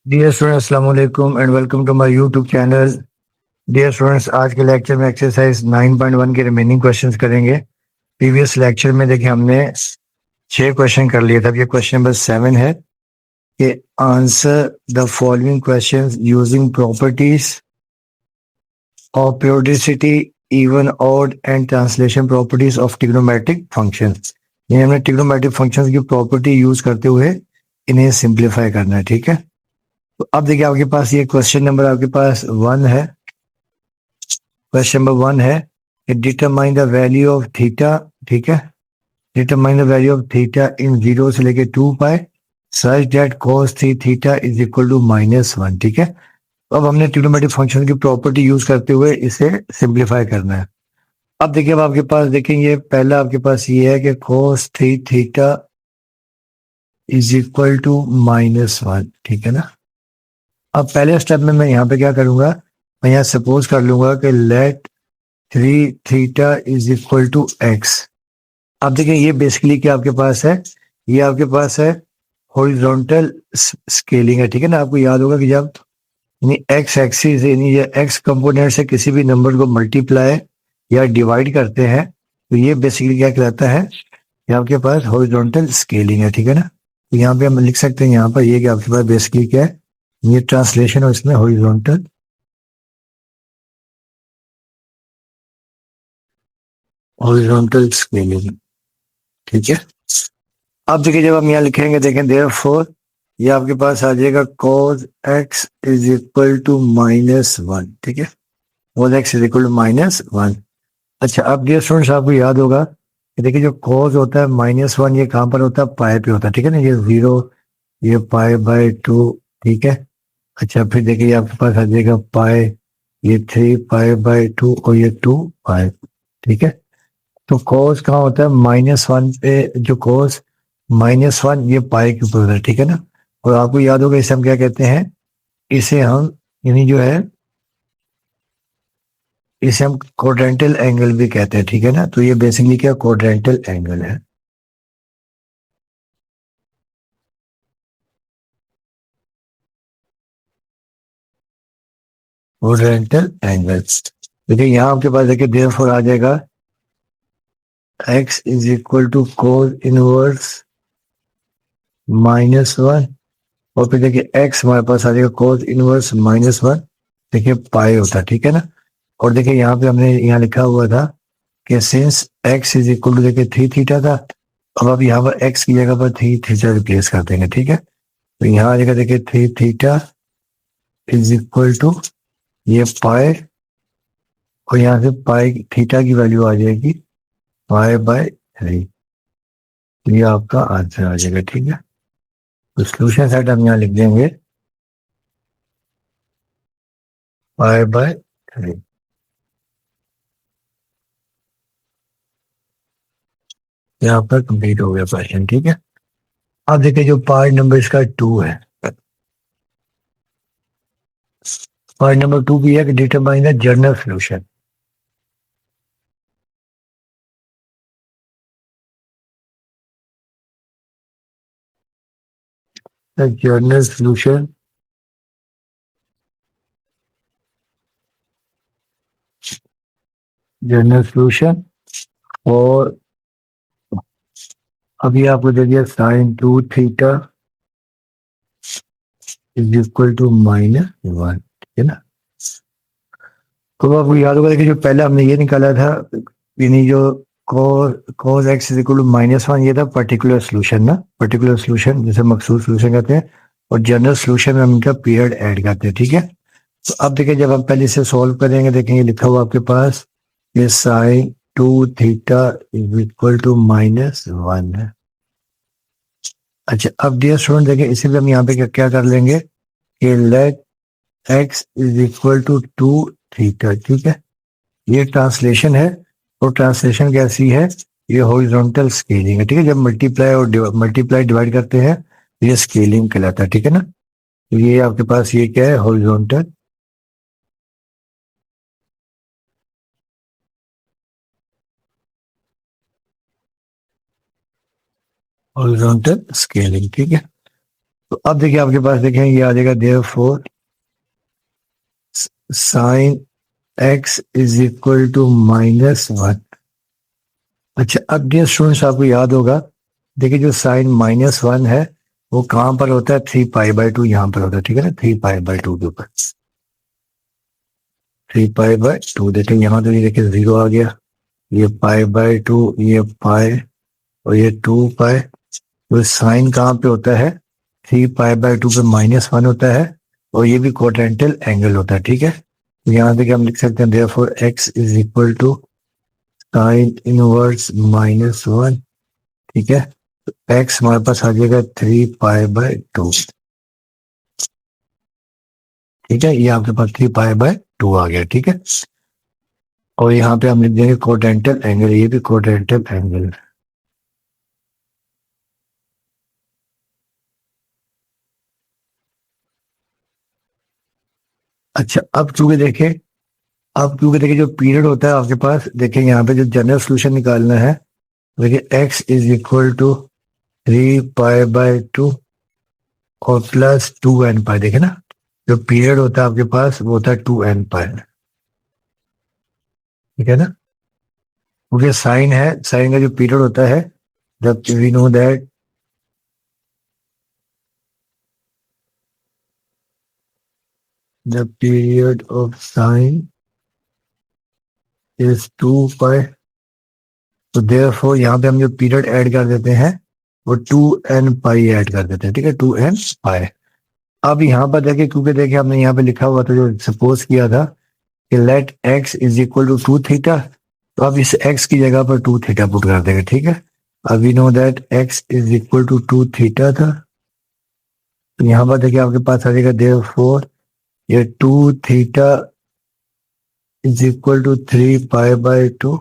Dear students, अस्सलाम वालेकुम and welcome to my YouTube channel. Dear students, आज के लेक्चर में एक्सरसाइज 9.1 के रिमेनिंग क्वेश्चंस करेंगे। प्रीवियस लेक्चर में देखिए हमने 6 क्वेश्चन कर लिए थे। अब ये क्वेश्चन नंबर 7 है कि answer the following questions using properties of periodicity, even, odd and translation properties of trigonometric functions. यानी हमने ट्रिग्नोमेट्रिक फंक्शंस की प्रॉपर्टी यूज करते हुए इन्हें सिंप्लीफाई करना है। ठीक है, तो अब देखिए आपके पास ये क्वेश्चन नंबर आपके पास 1 है। क्वेश्चन नंबर 1 है कि determine the value of theta. ठीक है, determine the value of theta in 0 से लेके 2 pi such that cos theta is equal to -1। ठीक है, तो अब हमने ट्रिग्नोमेट्रिक फंक्शन की प्रॉपर्टी यूज करते हुए इसे सिंप्लीफाई करना है। अब देखिए, अब आपके पास देखेंगे पहला आपके पास ये है कि cos theta is equal to -1। ठीक है ना। अब पहले स्टेप में मैं यहाँ पे क्या करूंगा, मैं यहाँ सपोज कर लूंगा कि let 3 theta is equal to X. अब देखिए ये बेसिकली क्या आपके पास है, ये आपके पास है हॉरिजॉन्टल स्केलिंग है। ठीक है ना, आपको याद होगा कि जब यानी एक्स एक्सिस यानी ये एक्स कंपोनेंट से किसी भी नंबर को मल्टीप्लाई या डिवाइड करते हैं तो ये बेसिकली क्या कहलाता है, ये आपके पास हॉरिजॉन्टल स्केलिंग है। ठीक है ना, तो यहाँ पे हम लिख सकते हैं यहाँ पर ये कि आपके पास बेसिकली क्या है, ये ट्रांसलेशन और इसमें हॉरिजॉन्टल स्केलिंग। ठीक है, अब देखिए जब हम यहाँ लिखेंगे देखें देयरफॉर ये आपके पास आ जाएगा cos x is equal to -1। ठीक है, cos x is equal to -1। अच्छा, अब डियर स्टूडेंट्स आपको याद होगा कि देखिए जो cos होता है -1 ये कहाँ पर होता है, पाई पे होता है। ठीक है ना, ये 0, ये पाई/2। ठीक है, अच्छा फिर देखिए आपके पास आ जाएगा पाई, ये 3 पाई/2 और ये 2 पाई। ठीक है, तो cos कहाँ होता है, -1 पे। जो cos -1 ये पाई के ऊपर होता है। ठीक है ना, और आपको याद होगा इसे हम क्या कहते हैं, इसे हम यानी जो है इसे हम क्वाड्रेंटल एंगल भी कहते हैं। ठीक है ना, तो ये बेसिकली क्या क्वाड्रेंटल एंगल है। क्वाड्रेंटल एंगल, देखिए यहाँ आपके पास देखिए देयरफॉर आ जाएगा x is equal to cos inverse -1 और फिर देखिए x हमारे पास आ जाएगा cos इनवर्स -1। देखिए पाई होता है। ठीक है ना, और देखिए यहाँ पे हमने यहाँ लिखा हुआ था कि since x is equal to देखिए 3 थीटा था, अब यहाँ पर x की जगह पर 3 थीटा रिप्लेस कर देंगे। ठीक है, तो यहाँ आ जाएगा देखिए 3 थीटा इज इक्वल टू ये पाई और यहाँ से पाई थीटा की वैल्यू आ जाएगी पाई/3। तो ये आपका आंसर आ जाएगा। ठीक है, तो सोल्यूशन सेट हम यहाँ लिख देंगे पाई/3। यहाँ पर कंप्लीट हो गया क्वेश्चन। ठीक है, अब देखिए जो पार्ट नंबर इसका 2 है, पार्ट नंबर 2 भी है कि determine the general solution. The general solution general solution और अभी आपको दे दिया sine 2 theta is equal to -1। ठीक है ना, तो आपको याद होगा देखिए जो पहले हमने ये निकाला था यानी जो cos x is equal to -1 ये था पर्टिकुलर सोल्यूशन ना, पर्टिकुलर सोल्यूशन जिसे मकसूद सोल्यूशन कहते हैं, और जनरल सोल्यूशन में हम इनका पीरियड ऐड करते हैं। ठीक है, तो अब देखिए जब हम पहले इसे सॉल्व करेंगे देखेंगे लिखा हुआ आपके पास ये sine 2 theta is equal to -1 है। अच्छा, अब डियर स्टूडेंट देखिए इसे भी हम यहाँ पे क्या क्या कर लेंगे कि let x is equal to 2 theta. ठीक है, ये ट्रांसलेशन है, और ट्रांसलेशन कैसी है, ये हॉरिजॉन्टल स्केलिंग है। ठीक है, जब मल्टीप्लाई और मल्टीप्लाई डिवाइड करते हैं तो ये स्केलिंग कहलाता है। ठीक है ना, तो ये आपके पास ये क्या है, हॉरिजॉन्टल हॉरिजॉन्टल स्केलिंग। ठीक है, तो अब देखिए आपके पास देखें ये आ जाएगा therefore sine x is equal to -1। अच्छा, अब डियर स्टूडेंट्स आपको याद होगा, देखिए जो साइन -1 है वो कहाँ पर होता है, 3π/2 यहाँ पर होता है, ठीक है ना, 3π/2 के ऊपर, 3π/2। देखिए यहाँ तो ये देखिए 0 आ गया, ये π/2, ये पाई और ये 2π। तो साइन कहाँ पे होता है, 3π/2 पे -1 होता है, और ये भी क्वाड्रेंटल एंगल होता है, ठीक है। तो यहाँ से हम लिख सकते हैं therefore x is equal to sine inverse -1, ठीक है। तो x हमारे पास आ जाएगा 3π/2, ठीक है, ये आपके पास 3π/2 आ गया, ठीक है। और यहाँ पे हम लिख देंगे क्वाड्रेंटल एंगल, ये भी क्वाड्रेंटल एंगल। अच्छा, अब क्योंकि देखिए जो पीरियड होता है आपके पास, देखिए यहाँ पे जो जनरल सोल्यूशन निकालना है, देखिए x इज इक्वल टू 3π/2 और प्लस 2nπ। देखे ना, जो पीरियड होता है आपके पास वो होता है 2nπ, ठीक है ना। क्योंकि साइन है, साइन का जो पीरियड होता है, जब we know that the period of sine is 2π, तो देयरफॉर यहाँ पे हम जो पीरियड ऐड कर देते हैं वो 2nπ ऐड कर देते हैं, ठीक है, 2nπ। अब यहाँ पर देखिए, क्योंकि देखिए हमने यहाँ पे लिखा हुआ था, जो सपोज किया था कि let x is equal to 2θ, तो अब इस x की जगह पर 2θ पुट कर देंगे, ठीक है। अब we know that x is equal to 2θ था, तो यहाँ पर देखिए आपके पास आ जाएगा देयरफॉर ये 2θ is equal to 3π/2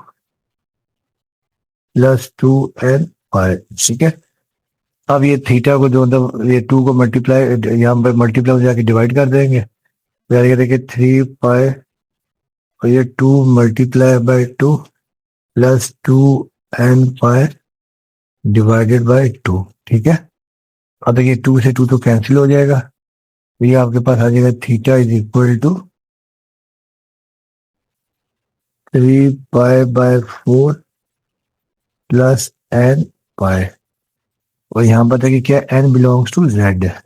plus 2nπ, ठीक है। अब ये थीटा को जो मतलब ये 2 को मल्टीप्लाई, यहाँ पर मल्टीप्लाई जाके डिवाइड कर देंगे, तो देखिए 3π और ये 2 × 2 प्लस 2nπ डिवाइडेड बाय 2, ठीक है। अब देखिए 2 से 2 तो कैंसिल हो जाएगा, तो ये आपके पास आ जाएगा theta is equal to 3π/4 plus nπ, और यहाँ पर देखिए क्या n बिलोंग्स टू z है।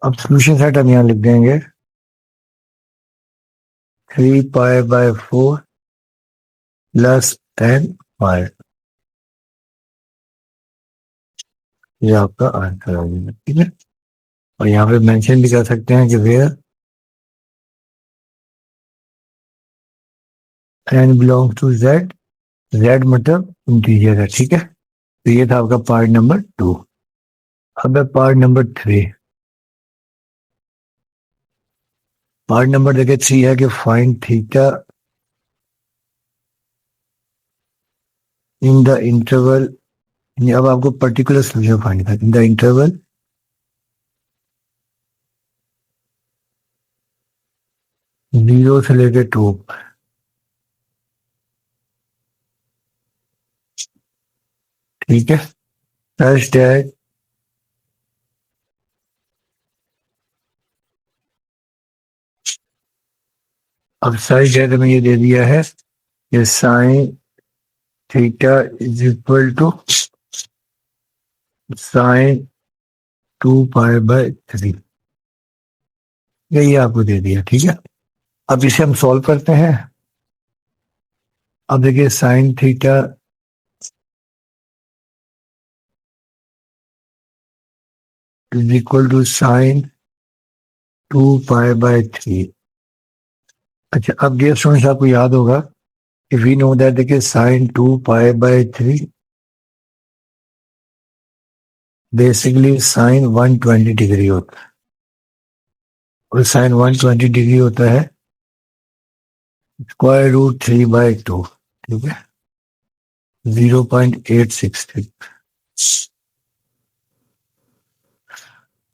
अब सोल्यूशन सेट हम यहाँ लिख देंगे 3π/4 प्लस nπ, ये आपका आंसर आ जाएगा, ठीक है। और यहाँ पे मेंशन भी कर सकते हैं कि where n belongs to z, z मतलब इंटीजर है, ठीक है। तो ये था आपका पार्ट नंबर 2। अब है पार्ट नंबर 3। पार्ट नंबर देखिए 3 है कि find theta in the interval, अब आपको पर्टिकुलर सोल्यूशन फाइंड करना इन द इंटरवल 0 से लेकर 2, ठीक है। सच दैट अब सच है तो मैं ये दे दिया है कि sine theta is equal to sine 2π/3, यही आपको दे दिया, ठीक है। अब इसे हम सॉल्व करते हैं। अब देखिए sine theta is equal to sine 2π/3। अच्छा, अब डियर स्टूडेंट्स आपको याद होगा कि वी नो दैट देखिए साइन 2π/3 बेसिकली साइन 120 डिग्री होता है, और साइन 120 डिग्री होता है √3/2, ठीक है, 0.863।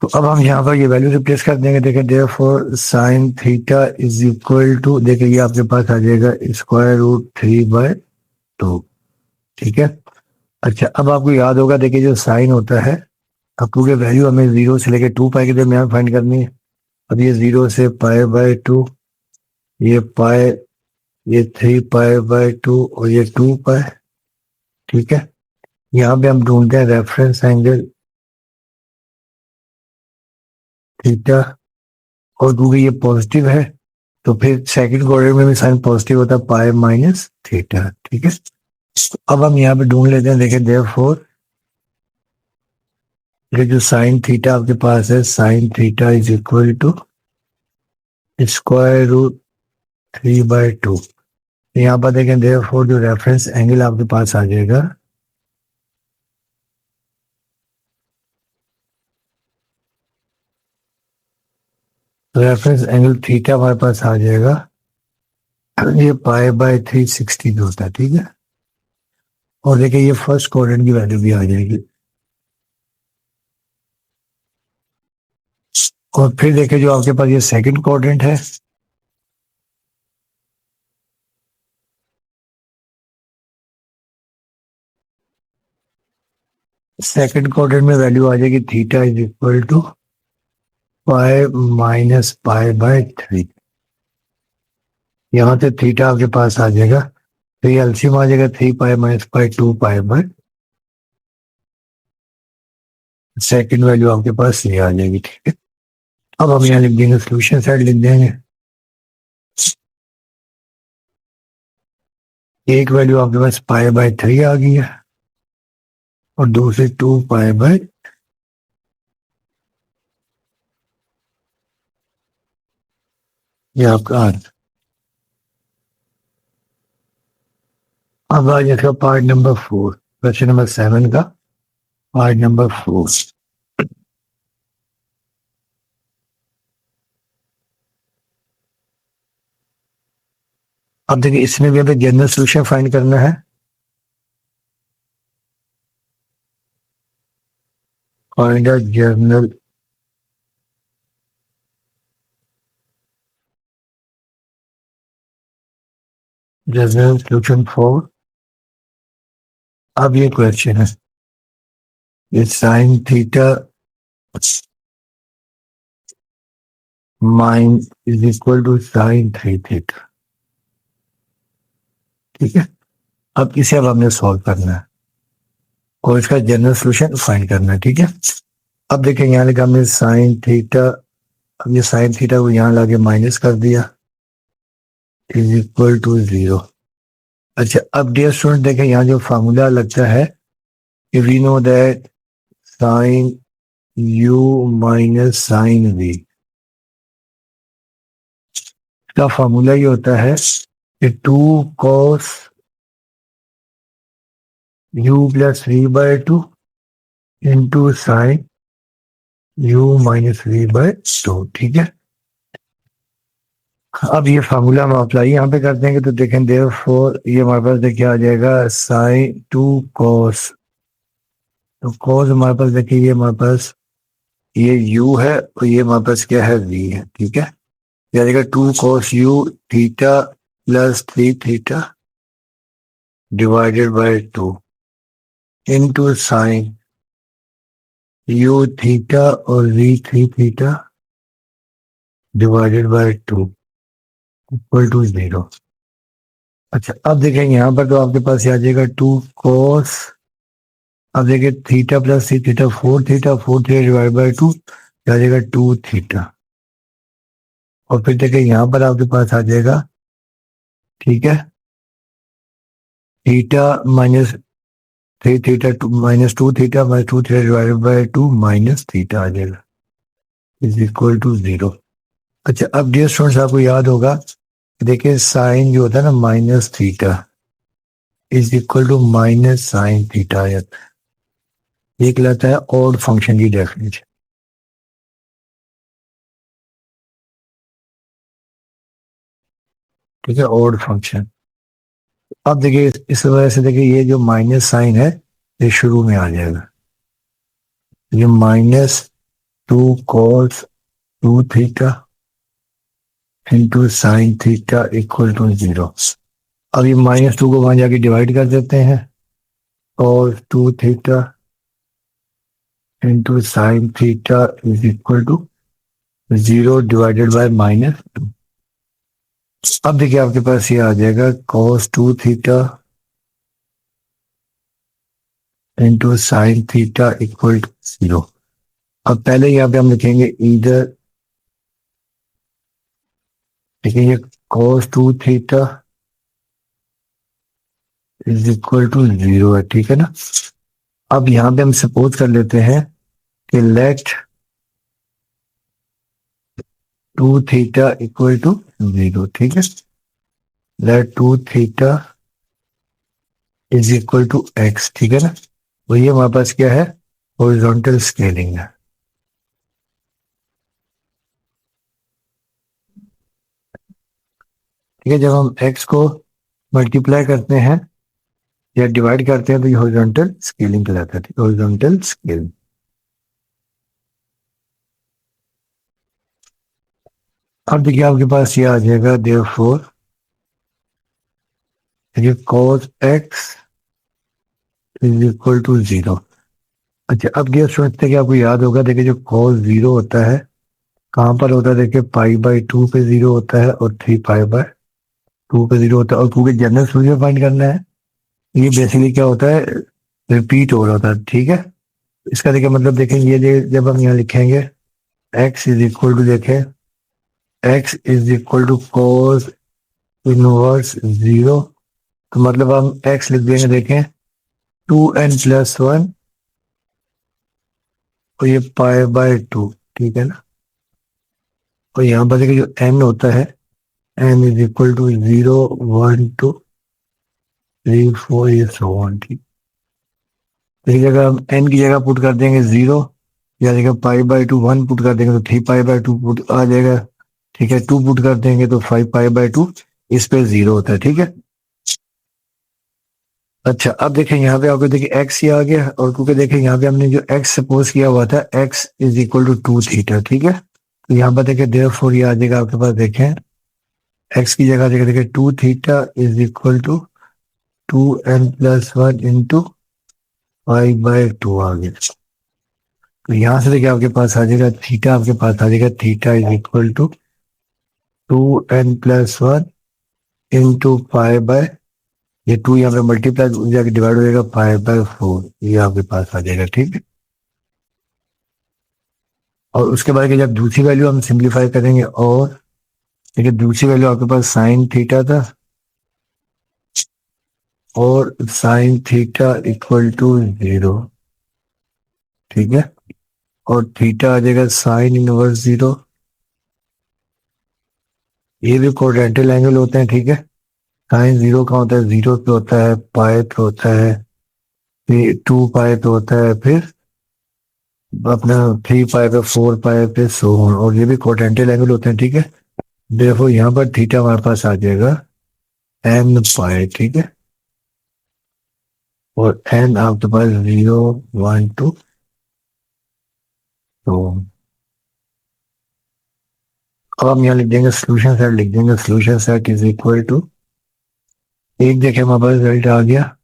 तो अब हम यहाँ पर ये वैल्यू रिप्लेस कर देंगे। देखिए therefore sine theta is equal to, देखिए ये आपके पास आ जाएगा √3/2, ठीक है। अच्छा, अब आपको याद होगा, देखिए जो साइन होता है, अब टू की वैल्यू हमें 0 से लेके 2 पाई के दरमियान फाइंड करनी है। अब ये 0 से पाई/2, ये पाई, ये 3 पाई/2 और ये 2 पाई। ठीक है, यहाँ पे हम ढूंढते हैं रेफरेंस एंगल थीटा, और क्योंकि ये पॉजिटिव है तो फिर सेकंड क्वाड्रेंट में भी साइन पॉजिटिव होता है, पाई-थीटा। ठीक है, तो अब हम यहाँ पे ढूंढ लेते हैं। देखिए देयरफॉर ये जो साइन थीटा आपके पास है, sine theta is equal to √3/2। यहाँ पर देखें, देयरफॉर जो रेफरेंस एंगल आपके पास आ जाएगा, रेफरेंस एंगल थीटा हमारे पास आ जाएगा, ये पाई/360 होता है। ठीक है, और देखिए ये फर्स्ट क्वाड्रेंट की वैल्यू भी आ जाएगी। और फिर देखिए जो आपके पास ये सेकंड क्वाड्रेंट है, सेकंड क्वाड्रेंट में वैल्यू आ जाएगी थीटा इज इक्वल टू पाई-पाई/3। यहाँ से थीटा आपके पास आ जाएगा, तो ये एलसीएम आ जाएगा 3 पाई - पाई 2 पाई/, सेकंड वैल्यू आपके पास ये आ जाएगी। ठीक है, अब हम यहाँ लिख देंगे, सोल्यूशन साइड लिख देंगे। एक वैल्यू आपके पास पाई/3 आ गई है और दूसरी 2 पाई/, ये आपका आंसर। अब आ जाएगा पार्ट नंबर 4, क्वेश्चन नंबर 7 का पार्ट नंबर 4। अब देखिए इसमें भी हमें जनरल सोल्यूशन फाइंड करना है। Find a general solution for, अब ये क्वेश्चन है, ये sine theta mine is equal to sine 3 theta. ठीक है, अब इसे अब हमने सॉल्व करना है और इसका जनरल सोल्यूशन फाइंड करना है। ठीक है, अब देखें यहाँ लिखा हमने साइन थीटा, अब ये साइन थीटा को यहाँ लाके माइनस कर दिया, इज इक्वल टू 0। अच्छा, अब डियर स्टूडेंट देखें यहाँ जो फार्मूला लगता है, we know that sine u minus sine v, इसका फार्मूला ये होता है कि 2 cos u plus v/2 into sine u minus v/2। ठीक है, अब ये फार्मूला हम अप्लाई यहाँ पे कर देंगे, तो देखें देयरफॉर ये हमारे पास देखिए आ जाएगा साइन 2 cos, तो cos हमारे पास देखिए ये हमारे पास ये u है और ये हमारे पास क्या है, v है। ठीक है, ये आ जाएगा 2 cos u theta plus 3 theta divided by 2 into sine u theta और v 3 theta divided by 2 equal to 0। अच्छा, अब देखेंगे यहाँ पर तो आपके पास आ जाएगा 2 cos, अब देखिए theta plus 3 theta 4 theta, 4 theta divide by 2 आ जाएगा 2 थीटा, और फिर देखिए यहाँ पर आपके पास आ जाएगा, ठीक है, theta minus 3 theta minus 2 theta minus 2 theta divided by 2 minus theta आ जाएगा इज इक्वल टू 0। अच्छा, अब डियर स्टूडेंट्स आपको याद होगा, देखिए साइन जो होता है ना minus theta is equal to minus sine theta, ये कहलाता है ऑड फंक्शन की डेफिनेशन। ठीक है, ऑड फंक्शन। अब देखिए इस वजह से देखिए ये जो माइनस साइन है ये शुरू में आ जाएगा, ये -2 cos 2 theta into sine theta equal to 0। अब ये -2 को वहां जाके डिवाइड कर देते हैं, cos 2 theta into sine theta is equal to 0 divided by -2। अब देखिए आपके पास ये आ जाएगा cos 2 theta into sine theta equal to 0। अब पहले यहाँ पे हम लिखेंगे इधर, देखिए ये cos 2 theta is equal to 0 है, ठीक है ना। अब यहाँ पे हम सपोज कर लेते हैं कि लेट 2 थीटा इक्वल टू 0, ठीक है। Let 2 theta is equal to x, ठीक है ना। वही हमारे पास क्या है, हॉरिजॉन्टल स्केलिंग है। ठीक है, जब हम x को मल्टीप्लाई करते हैं या डिवाइड करते हैं तो ये हॉरिजॉन्टल स्केलिंग कहलाता है, हॉरिजॉन्टल स्केलिंग। अब देखिए आपके पास ये आ जाएगा देयरफॉर, देखिए cos x is equal to 0। अच्छा, अब ये सोचते हैं कि आपको याद होगा, देखिए जो cos 0 होता है कहाँ पर होता है, देखिए π/2 पे 0 होता है और 3π/2 पे 0 होता है, और पूरे जनरल सोल्यूशन फाइंड करना है। ये बेसिकली क्या होता है, रिपीट हो रहा होता है, ठीक है। इसका देखिए मतलब देखें, ये जब हम यहाँ लिखेंगे x इज इक्वल टू, देखें x is equal to cos inverse 0, तो मतलब हम x लिख देंगे, देखें 2n+1 और ये π/2, ठीक है ना। और यहाँ पर देखिए जो n होता है, n इज इक्वल टू 0 1 2 3 4 ये सो ऑन, ठीक। तो इस जगह हम n की जगह पुट कर देंगे 0, या जगह π/2 1 पुट कर देंगे तो 3π/2 पुट आ जाएगा, ठीक है। 2 पुट कर देंगे तो 5π/2, इस पे 0 होता है, ठीक है। अच्छा, अब देखें यहाँ पे आपको देखिए x ही आ गया, और क्योंकि देखें यहाँ पे हमने जो x सपोज किया हुआ था x is equal to 2 theta, ठीक है। तो यहाँ पर देखें देयरफॉर ये आ जाएगा आपके पास, देखें x की जगह देखिए देखिए 2 theta is equal to 2n+1 into 5/2 आ गया। तो यहाँ से देखिए आपके पास आ जाएगा थीटा, आपके पास आ जाएगा theta is equal to 2n+1 into pi, ये 2 यहाँ पे मल्टीप्लाई जाके डिवाइड हो जाएगा 5/4, ये आपके पास आ जाएगा, ठीक है। और उसके बाद कि जब दूसरी वैल्यू हम सिंप्लीफाई करेंगे, और देखिए दूसरी वैल्यू आपके पास साइन थीटा था, और साइन थीटा इक्वल टू 0, ठीक है। और थीटा आ जाएगा साइन इनवर्स 0। ये भी कोऑर्डिनेटल एंगल होते हैं, ठीक है। साइन 0 का होता है, 0 पे होता है, पाई पे होता है, फिर 2π पे होता है, फिर अपना 3π पे, 4π पे, सो ऑन। और ये भी कोऑर्डिनेटल एंगल होते हैं, ठीक है। देखो यहाँ पर थीटा हमारे पास आ जाएगा n π, ठीक है। और n आपके पास 0 1 2, तो अब हम यहाँ लिख देंगे सोल्यूशन सेट, लिख देंगे solution set is equal to, एक देखें हमारे पास रिजल्ट आ गया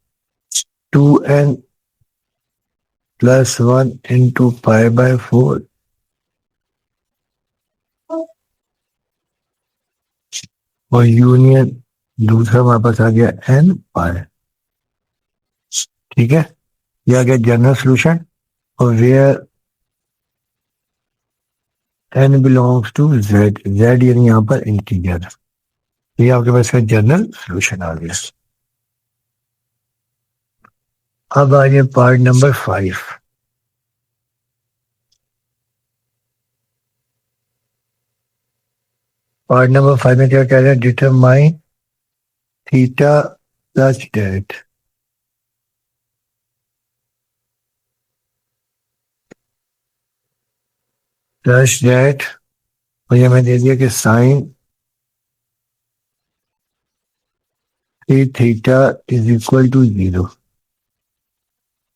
2n+1 इंटू π/4 और यूनियन दूसरा हमारे पास आ गया n π, ठीक है। ये आ गया जनरल सोल्यूशन, और where n belongs to z, z यानी यहाँ पर इंटीजर, ये आपके पास का जनरल सोल्यूशन आ गया। अब आ जाए पार्ट नंबर 5। पार्ट नंबर 5 में क्या कह रहे हैं, determine theta such that, such that, और ये मैं दे दिया कि sine 3 theta is equal to 0,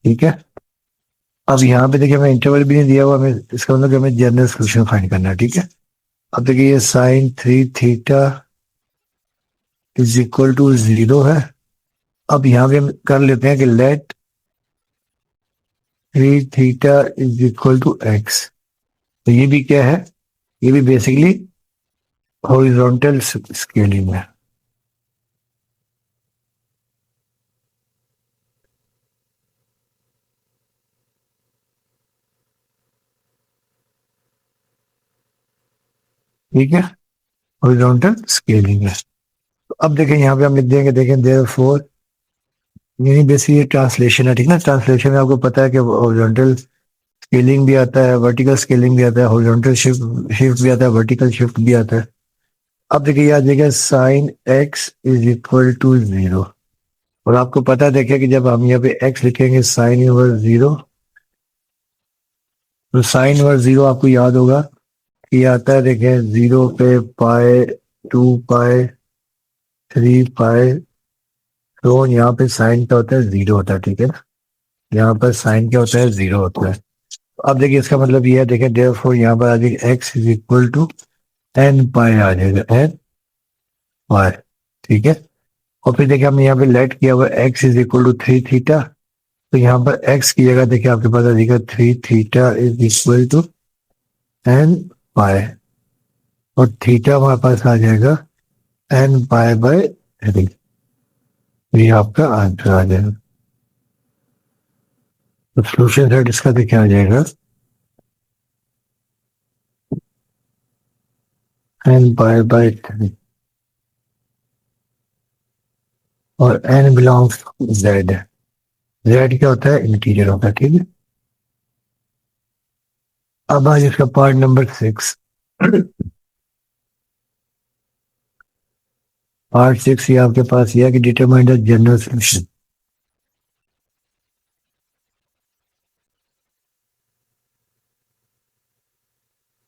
ठीक है। अब यहाँ पे देखिए हमें इंटरवल भी नहीं दिया हुआ, हमें इसका मतलब कि हमें जनरल सोल्यूशन फाइंड करना है, ठीक है। अब देखिए ये sine 3 theta is equal to 0 है। अब यहाँ पे हम कर लेते हैं कि let 3 theta is equal to x. तो ये भी क्या है, ये भी बेसिकली हॉरिजॉन्टल स्केलिंग है। ठीक है, हॉरिजॉन्टल स्केलिंग है। तो अब देखें यहाँ पे हम लिख देंगे, देखें देयरफॉर, यानी बेसिकली ये ट्रांसलेशन है, ठीक ना। ट्रांसलेशन में आपको पता है कि हॉरिजॉन्टल स्केलिंग भी आता है, वर्टिकल स्केलिंग भी आता है, हॉरिजॉन्टल शिफ्ट शिफ्ट भी आता है, वर्टिकल शिफ्ट भी आता है। अब देखिए याद देखिए sine x is equal to 0। और आपको पता है देखिए कि जब हम यहाँ पे एक्स लिखेंगे साइन इनवर्स 0, तो साइन इनवर्स 0 आपको याद होगा कि ये आता है, देखिए 0 पे पाए, 2 पाए, 3 पाए। तो यहाँ पे साइन क्या होता है, 0 होता है, ठीक है ना। यहाँ पर साइन क्या होता है, 0 होता है। अब देखिए इसका मतलब ये है, देखिए देयरफॉर यहाँ पर आ जाएगा x is equal to n pi, आ जाएगा एन पाए, ठीक है। और फिर देखिए हमने यहाँ पे लेट किया हुआ x is equal to 3 theta. तो यहाँ पर एक्स की जगह देखिए आपके पास आ जाएगा 3 theta is equal to n pi, और थीटा हमारे पास आ जाएगा एन पाए बाय 3। ये आपका आंसर आ जाएगा। तो सोल्यूशन सेट इसका देखिए आ जाएगा एन पाए बाय 3, और n belongs to z. Z क्या होता है, इंटीजर होता है, ठीक है। अब आज इसका पार्ट नंबर 6। पार्ट 6 ये आपके पास ये है कि determine the general solution.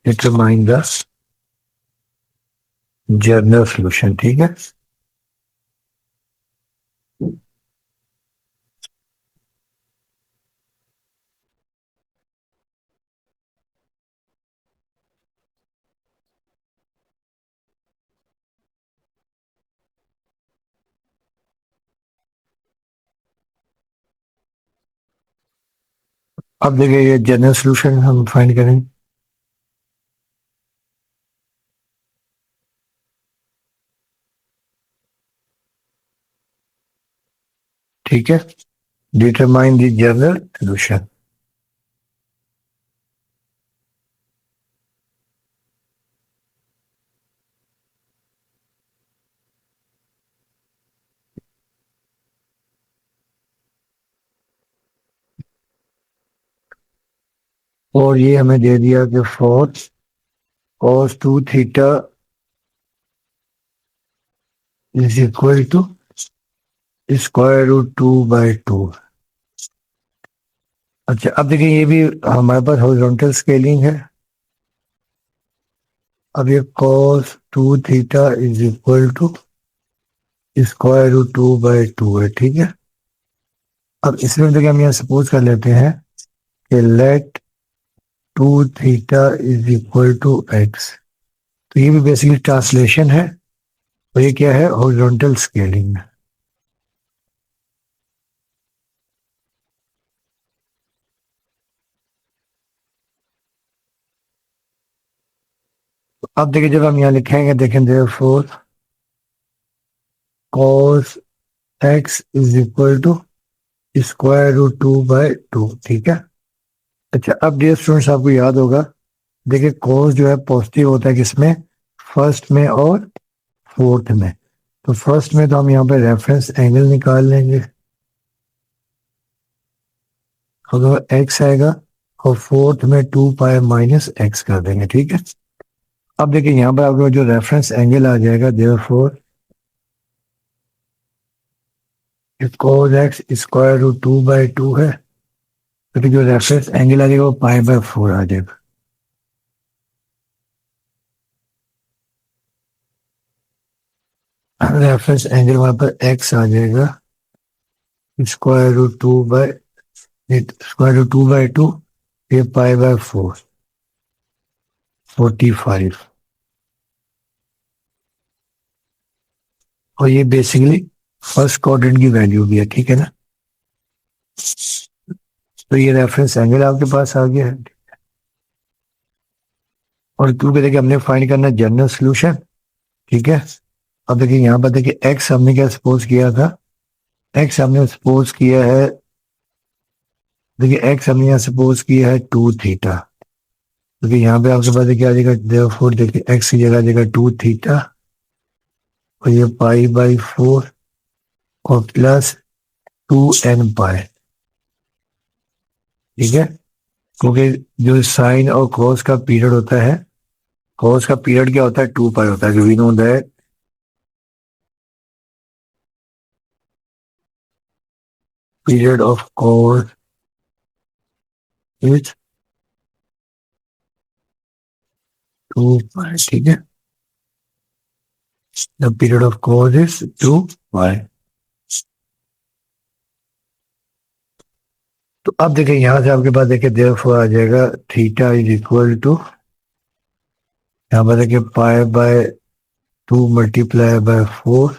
Determine the general solution, ठीक है। अब देखिए ये जनरल सोल्यूशन हम फाइंड करें, ठीक है। Determine the general solution. और ये हमें दे दिया कि 4 cos 2 theta is equal to square root 2/2। अच्छा अब देखिए ये भी हमारे पास हॉरिजॉन्टल स्केलिंग है। अब ये cos 2 theta is equal to square root 2/2 है, ठीक है। अब इसमें देखिए हम यहाँ सपोज कर लेते हैं कि let 2 theta is equal to x. तो ये भी बेसिकली ट्रांसलेशन है, और ये क्या है, हॉरिजॉन्टल स्केलिंग। अब देखिए जब हम यहाँ लिखेंगे, देखें therefore cos x is equal to square root 2/2, ठीक है। अच्छा अब डियर स्टूडेंट्स आपको याद होगा, देखिए cos जो है पॉजिटिव होता है किसमें, फर्स्ट में और फोर्थ में। तो फर्स्ट में तो हम यहाँ पे रेफरेंस एंगल निकाल लेंगे, अगर x आएगा, और फोर्थ में 2 पाई माइनस एक्स कर देंगे, ठीक है। अब देखिए यहाँ पर आपको जो रेफरेंस एंगल आ जाएगा, therefore cos x square root 2/2 है, तो जो रेफरेंस एंगल आ जाएगा वो π/4 आ जाएगा। रेफरेंस एंगल वहां पर x आ जाएगा स्क्वायर रूट 2/2, ये π/4, 45। और ये बेसिकली फर्स्ट क्वाड्रेंट की वैल्यू भी है, ठीक है ना। तो ये रेफरेंस एंगल आपके पास आ गया है। और क्योंकि देखिए हमने फाइंड करना जनरल सोल्यूशन, ठीक है। अब देखिए यहाँ पर देखिए एक्स हमने क्या सपोज किया था, एक्स हमने सपोज किया है, देखिए एक्स हमने यहाँ सपोज किया है 2 थीटा। देखिए यहाँ पे आपके पास देखिए आ जाएगा, देयरफॉर देखिए एक्स की जगह आ जाएगा 2 थीटा, और ये पाई/4 और प्लस 2n पाई, ठीक है। क्योंकि जो साइन और कॉस का पीरियड होता है, कॉस का पीरियड क्या होता है, 2 पाई होता है। We know that period of cos is 2 pi, ठीक है। The period of cos is 2 pi. तो अब देखिए यहां से आपके पास देखिए देयरफॉर आ जाएगा थीटा इज इक्वल टू, यहाँ पर देखिए पाई/2 × 4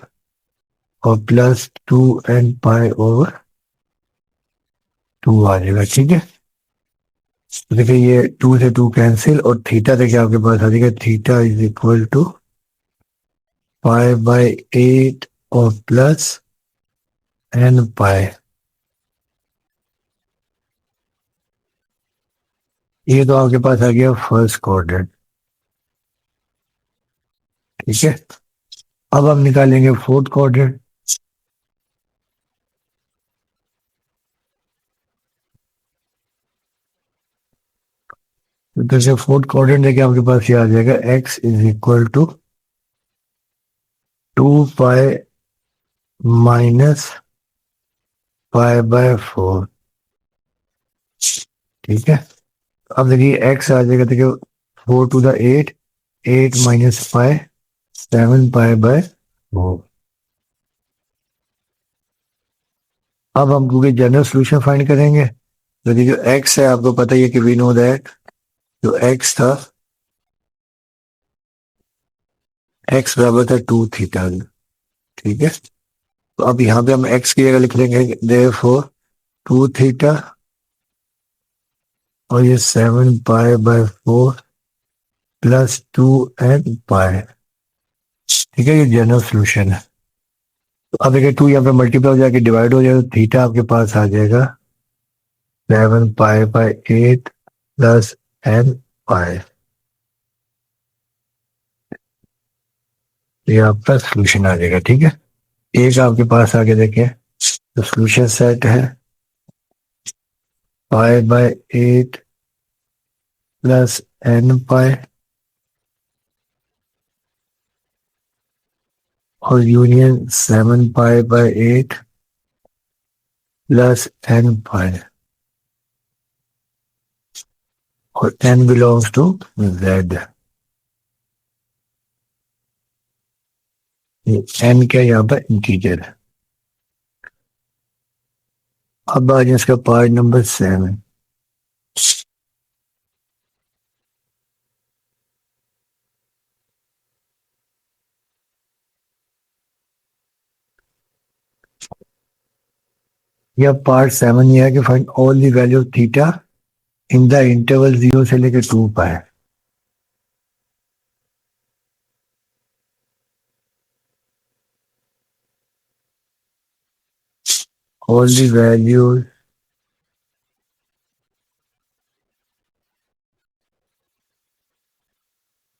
और प्लस 2n पाई/2 आ जाएगा, ठीक है। तो देखिए ये 2 से 2 कैंसिल, और थीटा देखिए आपके पास आ जाएगा थीटा इज इक्वल टू पाई/8 और प्लस n पाई। ये तो आपके पास आ गया फर्स्ट क्वाड्रेंट, ठीक है। अब हम निकालेंगे फोर्थ क्वाड्रेंट। तो जैसे फोर्थ क्वाड्रेंट देखिए आपके पास ये आ जाएगा x is equal to 2 pi minus pi, ठीक है। अब देखिए x आ जाएगा, देखिए 4 to the 8, 8 minus pi, 7 pi. अब हम क्योंकि जनरल सोल्यूशन फाइंड करेंगे, तो देखिए जो x है आपको पता ही है कि वी नो दैट जो x था, x बराबर था 2 थीटा, ठीक है। तो अब यहाँ पे हम x की जगह लिख लेंगे देयरफॉर 2 थीटा, और ये 7 पाई/4 प्लस 2n पाई, ठीक है। ये जनरल सोल्यूशन है। तो अब देखिए 2 यहाँ पे मल्टीप्लाई हो जाके डिवाइड हो जाएगा, तो थीटा आपके पास आ जाएगा 7 पाई/8 प्लस n पाई। ये आपका सोल्यूशन आ जाएगा, ठीक है। एक आपके पास आगे देखिए तो सोल्यूशन सेट है पाई/8 प्लस n पाई, और यूनियन 7 पाई/8 प्लस n पाई, और n belongs to z। n क्या यहाँ पर इंटीजर है। अब आ जाए इसका पार्ट नंबर 7। यह पार्ट 7 ये है कि find all the value of theta in the interval 0 से लेकर 2 pi. All the values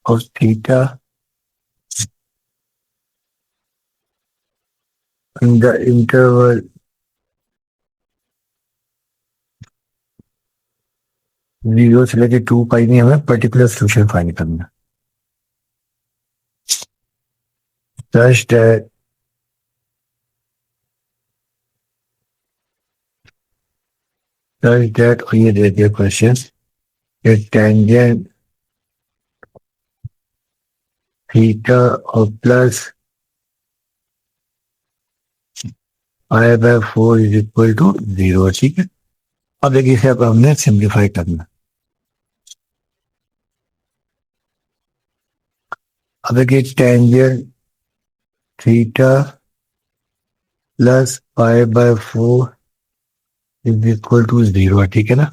of theta in the interval 0 से लेकर 2 पाई में हमें पर्टिकुलर सोल्यूशन फाइंड करना, such that और ये दे दिया क्वेश्चन टेंजेंट थीटा और plus I/4 is equal to 0, ठीक है। अब देखिए इसे अब हमने सिंप्लीफाई करना। अब देखिए tangent theta plus I/4 is equal to 0 है, ठीक है ना।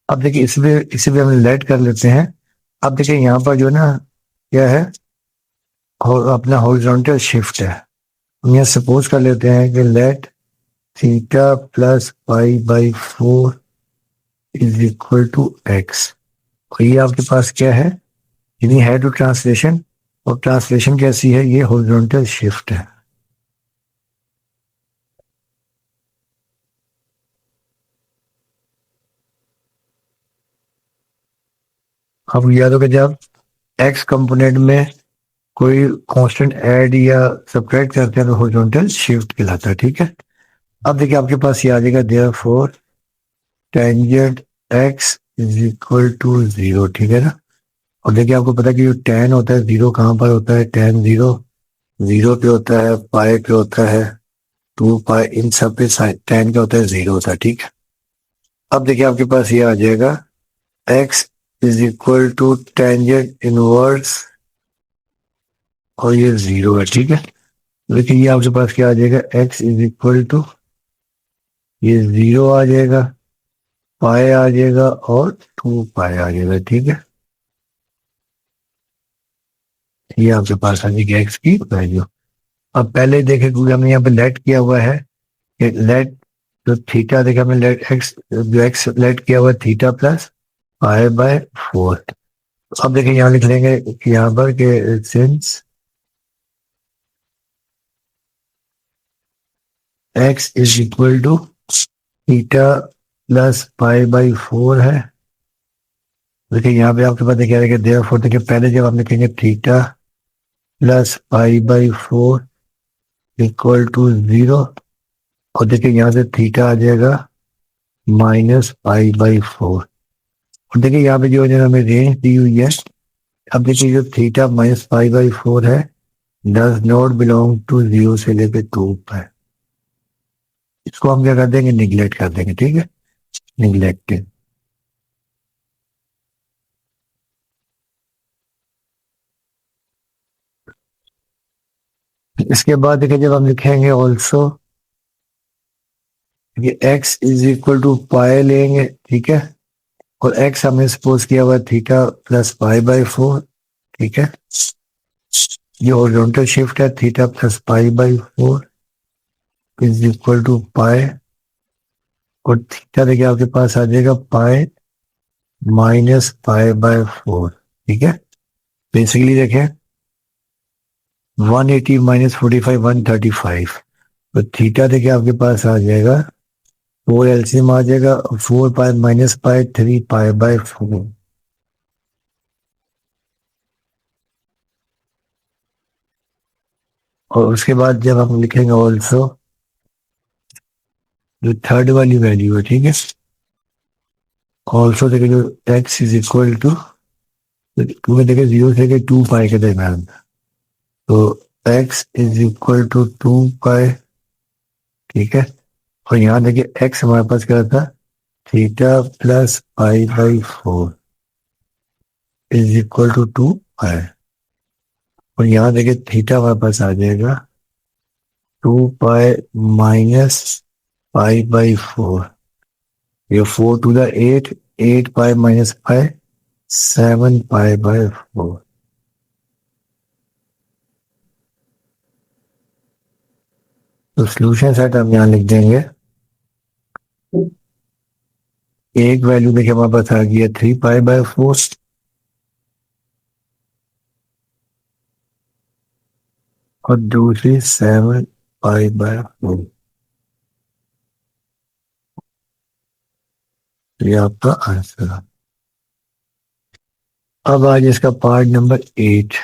अब देखिए इसे भी हम लेट कर लेते हैं। अब देखिए यहाँ पर जो ना क्या है, अपना हॉरिजॉन्टल शिफ्ट है। हम यहाँ सपोज कर लेते हैं कि let theta plus pi by 4 is equal to x. और ये आपके पास क्या है, यानी है टू ट्रांसलेशन। और ट्रांसलेशन कैसी है, ये हॉरिजॉन्टल शिफ्ट है। अब याद हो कि जब एक्स कंपोनेंट में कोई कांस्टेंट ऐड या सब्ट्रैक्ट करते हैं तो हॉरिजॉन्टल शिफ्ट कहलाता है, ठीक है। अब देखिए आपके पास ये आ जाएगा therefore tangent x is equal to 0, ठीक है ना। और देखिए आपको पता है कि जो टेन होता है, जीरो कहाँ पर होता है, टेन जीरो जीरो पे होता है, पाई पे होता है, टू पाई, इन सब पे टेन का होता है, जीरो होता है, ठीक है। अब देखिए आपके पास ये आ जाएगा x is equal to tangent inverse, और ये 0 है, ठीक है। देखिए ये आपके पास क्या आ जाएगा, एक्स इज इक्वल टू ये 0 आ जाएगा, पाई आ जाएगा और टू पाई आ जाएगा, ठीक है। ये आपके पास आ जाएगी एक्स की वैल्यू। अब पहले देखे क्योंकि हमने यहाँ पे लेट किया हुआ है कि लेट जो थीटा, देखा हमने लेट एक्स, जो एक्स लेट किया हुआ है थीटा प्लस पाई बाय 4। अब देखिए यहाँ लिख लेंगे कि यहाँ पर कि since x is equal to theta plus pi by 4 है। देखिए यहाँ पे आपके पास देखिए देयरफॉर, देखिए पहले जब हम लिखेंगे theta plus pi by 4 equal to 0, और देखिए यहाँ से थीटा आ जाएगा माइनस पाई बाई 4। और देखिए यहाँ पे जो है हमें रेंज दी हुई है। अब देखिए जो थीटा माइनस पाई बाई 4 है डज नॉट बिलोंग टू 0 से लेकर 2 पर। इसको हम क्या कर देंगे, निगलेक्ट कर देंगे, ठीक है, निगलेक्टेड। इसके बाद देखिए जब हम लिखेंगे ऑल्सो, ये x इज इक्वल टू पाई लेंगे, ठीक है। और x हमने सपोज किया हुआ थीटा प्लस पाई बाई 4, ठीक है। ये हॉरिजॉन्टल शिफ्ट है, theta plus pi by 4 is equal to pi, और थीटा देखिए आपके पास आ जाएगा पाई माइनस पाई बाय 4, ठीक है। बेसिकली देखें 180 माइनस 45 135, तो थीटा देखिए आपके पास आ जाएगा 4 एलसीएम आ जाएगा, 4 पाई माइनस पाई 3 पाई बाय 4। और उसके बाद जब हम लिखेंगे ऑल्सो जो थर्ड वाली वैल्यू है, ठीक है, ऑल्सो देखिए जो एक्स इज इक्वल टू, क्योंकि देखिए 0 से लेकर 2 पाई के दरम्यान, तो x is equal to 2 pi, ठीक है। और यहाँ देखिए एक्स हमारे पास क्या था, theta plus pi by 4 is equal to 2 pi. और यहाँ देखिए थीटा हमारे पास आ जाएगा 2 पाई माइनस पाई बाई 4, ये 4 to the 8, 8 pi minus pi 7 pi by 4। तो सोल्यूशन सेट हम यहाँ लिख देंगे, एक वैल्यू देखिए हमारे पास आ गया 3 पाई बाय 4, और दूसरी 7 पाई बाय 4। ये आपका आंसर है। अब आज इसका पार्ट नंबर 8।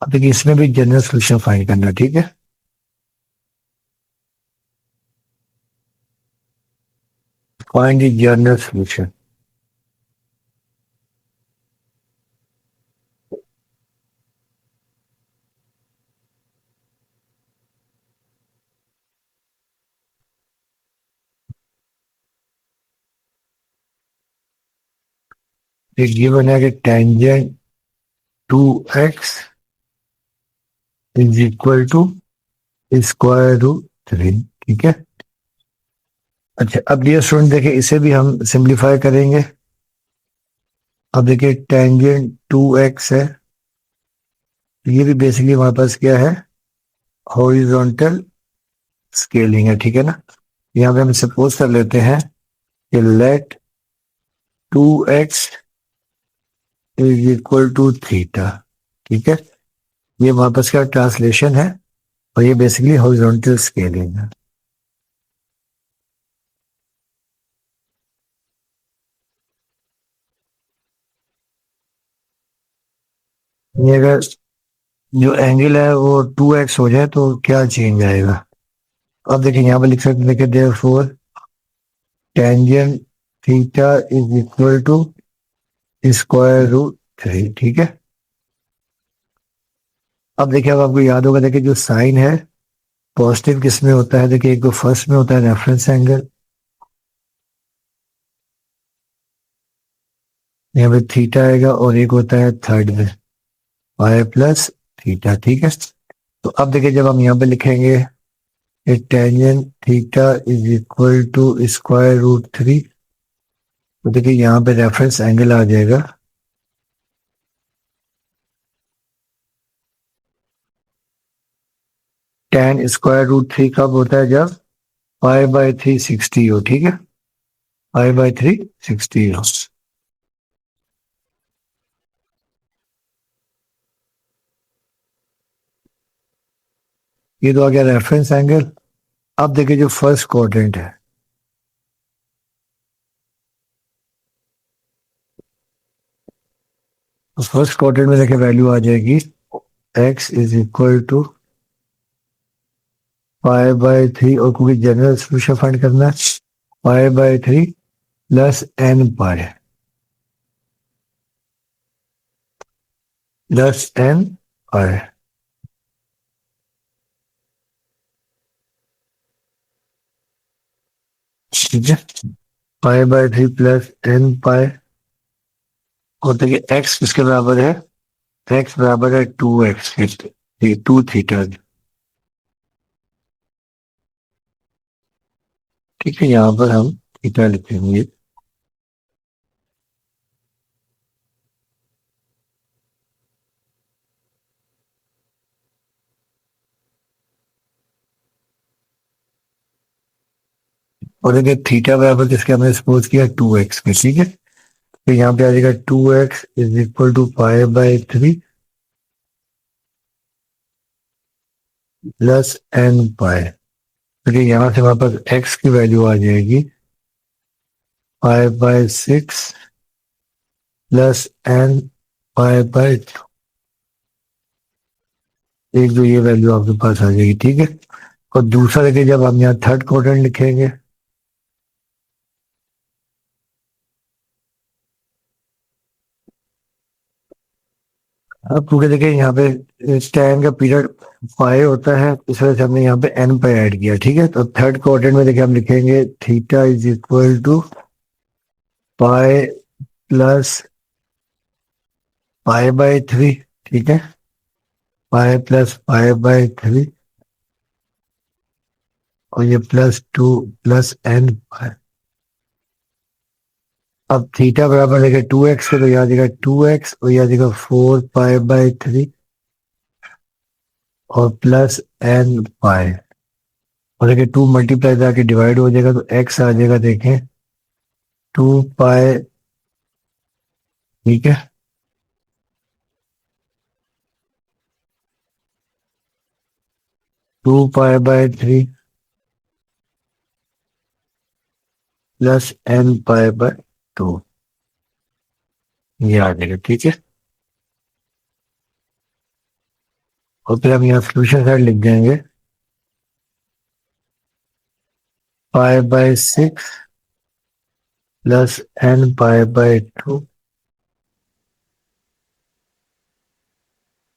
अब देखिए इसमें भी जनरल सोल्यूशन फाइंड करना, ठीक है। Find the general solution. एक गिवन है कि tangent 2x is equal to square root 3, ठीक है। अच्छा, अब डियर स्टूडेंट देखिए इसे भी हम सिंप्लीफाई करेंगे। अब देखिए टेंजेंट 2x है, ये भी बेसिकली हमारे पास क्या है, हॉरिजॉन्टल स्केलिंग है, ठीक है ना। यहाँ पे हम सपोज कर लेते हैं कि let 2x is equal to theta, ठीक है। ये हमारे पास क्या ट्रांसलेशन है, और ये बेसिकली हॉरिजॉन्टल स्केलिंग है। ये अगर जो एंगल है वो 2x हो जाए तो क्या चेंज आएगा। अब देखिए यहाँ पे लिख सकते हैं, देखिए therefore tangent theta is equal to square root 3, ठीक है। अब देखिए, अब आपको याद होगा, देखिए जो साइन है पॉजिटिव किस में होता है, देखिए एक तो फर्स्ट में होता है रेफरेंस एंगल, यहाँ पे थीटा आएगा, और एक होता है थर्ड में पाई प्लस थीटा, ठीक है। तो अब देखिए जब हम यहाँ पे लिखेंगे tangent theta is equal to square root 3, तो देखिए यहाँ पे रेफरेंस एंगल आ जाएगा tan स्क्वायर रूट 3 कब होता है, जब पाई बाय 360 हो, ठीक है, पाई बाय 360 हो। ये तो आ गया रेफरेंस एंगल। अब देखिए जो फर्स्ट क्वाड्रेंट है, तो फर्स्ट क्वाड्रेंट में देखिए वैल्यू आ जाएगी x is equal to pi by 3, और क्योंकि जनरल सोल्यूशन फाइंड करना है, pi by 3 plus n pi plus n pi, ठीक है। Pi by 3 plus n pi, और देखिए x किसके बराबर है, x बराबर है 2x, 2 थीटा, ठीक है। यहाँ पर हम थीटा लिखेंगे। और देखिए थीटा बराबर किसके हमने सपोज किया 2x के, ठीक है। तो यहाँ पे आ जाएगा 2x is equal to pi by 3 plus n pi. फिर यहाँ से हमारे पास x की वैल्यू आ जाएगी pi by 6 plus n pi by 2। एक जो ये वैल्यू आपके पास आ जाएगी, ठीक है। और दूसरा देखिए जब हम यहाँ थर्ड क्वाड्रेंट लिखेंगे, अब क्योंकि देखिए यहाँ पे tan का पीरियड पाई होता है, इस वजह से हमने यहाँ पे n पे ऐड किया, ठीक है। तो थर्ड क्वाड्रेंट में देखिए हम लिखेंगे theta is equal to pi plus pi by 3, ठीक है, पाई प्लस पाई बाय 3, और ये प्लस 2 प्लस n पाई। अब थीटा बराबर देखिए 2x के, तो यहाँ देगा 2x, और यहाँ देगा 4 पाई बाय 3, और प्लस n पाई, और देखिए 2 मल्टीप्लाई जाके डिवाइड हो जाएगा, तो x आ जाएगा देखें 2 पाई, ठीक है, 2 पाई by 3 plus n pi by 2, ये आ जाएगा, ठीक है। और फिर हम यहाँ सोल्यूशन साइड लिख देंगे pi by 6 plus n pi by 2,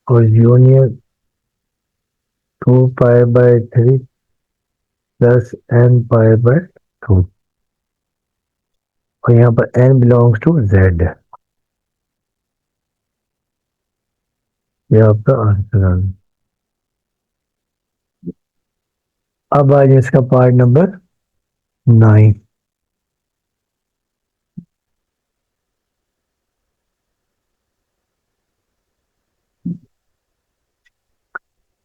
और union 2 pi by 3 plus n pi by 2, और यहाँ पर n बिलोंग्स टू z है। ये आपका आंसर आ गया। अब आ जाए इसका पार्ट नंबर 9।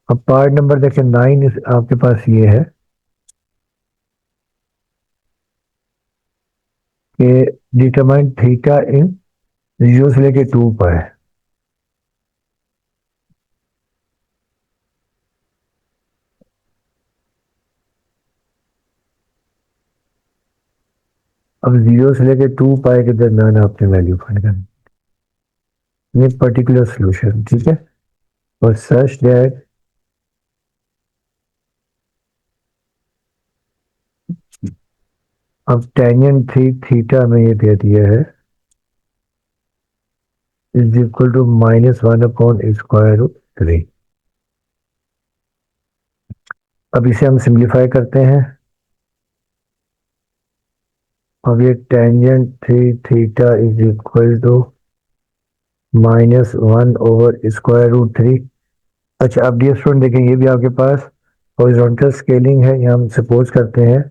अब पार्ट नंबर देखिए 9 आपके पास ये है कि डिटरमाइन थीटा इन 0 से लेके 2 पर है। अब 0 से लेके 2 पाए के दरम्यान आपने वैल्यू फाइंड करनी, ये पर्टिकुलर सोल्यूशन, ठीक है। और सच दैट अब टेंजेंट थीटा में ये दे दिया है इज इक्वल टू -1/√3। अब इसे हम सिंप्लीफाई करते हैं। अब ये tangent theta is equal to -1/√3। अच्छा, अब डियर स्टूडेंट देखें, ये भी आपके पास हॉरिजॉन्टल स्केलिंग है। यहाँ हम सपोज करते हैं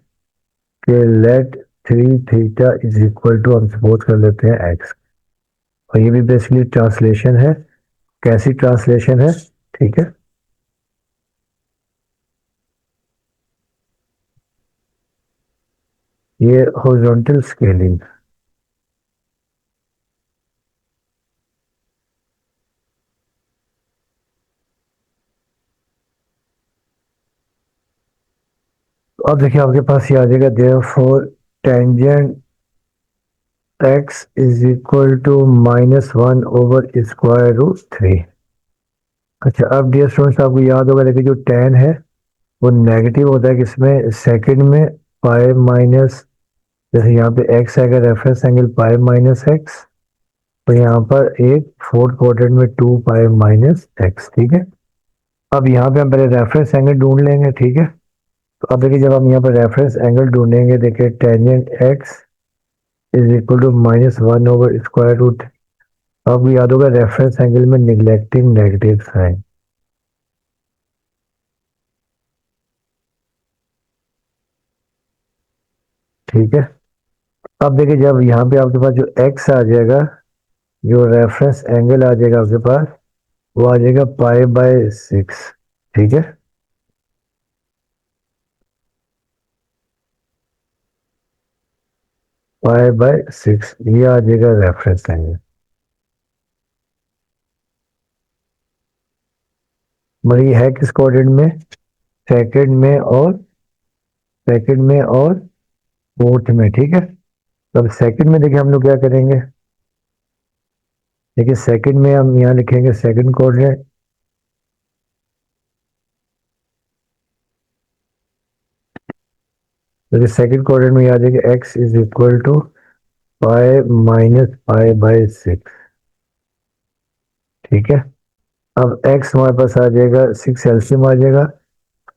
कि let 3 theta is equal to, हम सपोज कर लेते हैं x। और ये भी बेसिकली ट्रांसलेशन है। कैसी ट्रांसलेशन है, ठीक है। ये हॉरिजॉन्टल स्केलिंग, अब देखिए आपके पास ये आ जाएगा therefore tangent x is equal to -1/√3। अच्छा, अब डियर स्टूडेंट्स आपको याद होगा, देखिए जो tan है वो नेगेटिव होता है किसमें, सेकंड में, पाई माइनस, जैसे यहाँ पे x आएगा reference angle pi minus x, तो यहाँ पर एक फोर्थ क्वाड्रेंट में 2 पाई माइनस एक्स, ठीक है। अब यहाँ पे हम पहले रेफरेंस एंगल ढूंढ लेंगे, ठीक है। तो अब देखिए जब हम यहाँ पर रेफरेंस एंगल ढूंढेंगे, देखिए tangent x is equal to -1/√। अब याद होगा रेफरेंस एंगल में निगलेक्टिंग नेगेटिव साइन, ठीक है। अब देखिए जब यहाँ पे आपके पास जो x आ जाएगा, जो रेफरेंस एंगल आ जाएगा आपके पास, वो आ जाएगा पाई/6, ठीक है। पाई/6 ये आ जाएगा रेफरेंस एंगल। मगर ये है किस कोऑर्डिनेट में, सेकंड में और फोर्थ में, ठीक है। तो अब सेकंड में देखिए हम लोग क्या करेंगे, देखिए सेकंड में हम यहाँ लिखेंगे सेकंड कोऑर्डिनेट। तो सेकंड कोऑर्डिनेट में आ जाएगा x इज इक्वल टू पाई-पाई/6, ठीक है। अब x हमारे पास आ जाएगा 6, एलसीएम आ जाएगा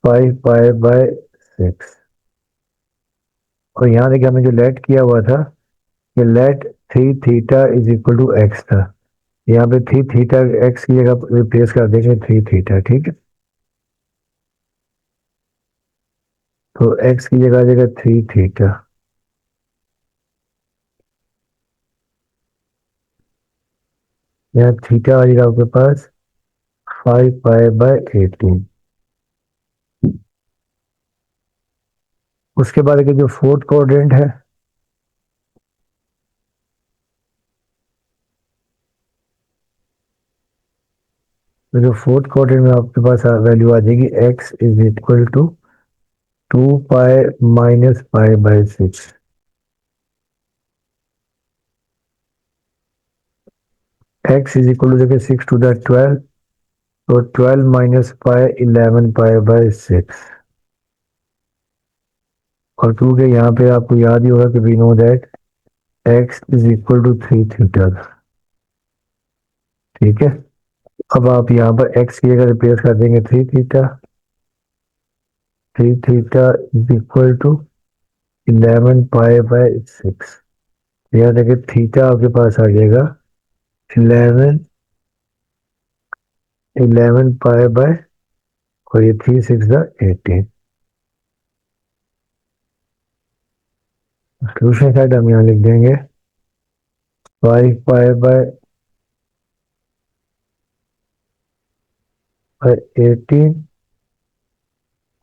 5 पाई/6। और यहाँ देखिए हमने जो लेट किया हुआ था, ये let 3 theta is equal to x था। यहाँ पे 3 थीटा एक्स की जगह रिप्लेस कर देंगे 3 थीटा, ठीक है। तो x की जगह आ जाएगा 3 थीटा। यहाँ थीटा आ जाएगा आपके पास 5 पाई/18। उसके बाद के जो फोर्थ कोऑर्डिनेट है, तो जो फोर्थ कोऑर्डिनेट में आपके पास वैल्यू आ जाएगी x इज इक्वल टू 2 पाई-पाई/6। x इज इक्वल टू देखिए 6 टू द 12, तो 12 माइनस पाई 11 पाई/6। और क्योंकि यहाँ पे आपको याद ही होगा कि we know that x is equal to 3 theta, ठीक है। अब आप यहाँ पर x की जगह रिप्लेस कर देंगे 3 theta. 3 theta is equal to 11 पाई/6। यहाँ देखिए थीटा आपके पास आ जाएगा 11 पाई/, और ये 3 6 18। सोल्यूशन साइड हम यहाँ लिख देंगे 5 पाई बाय 18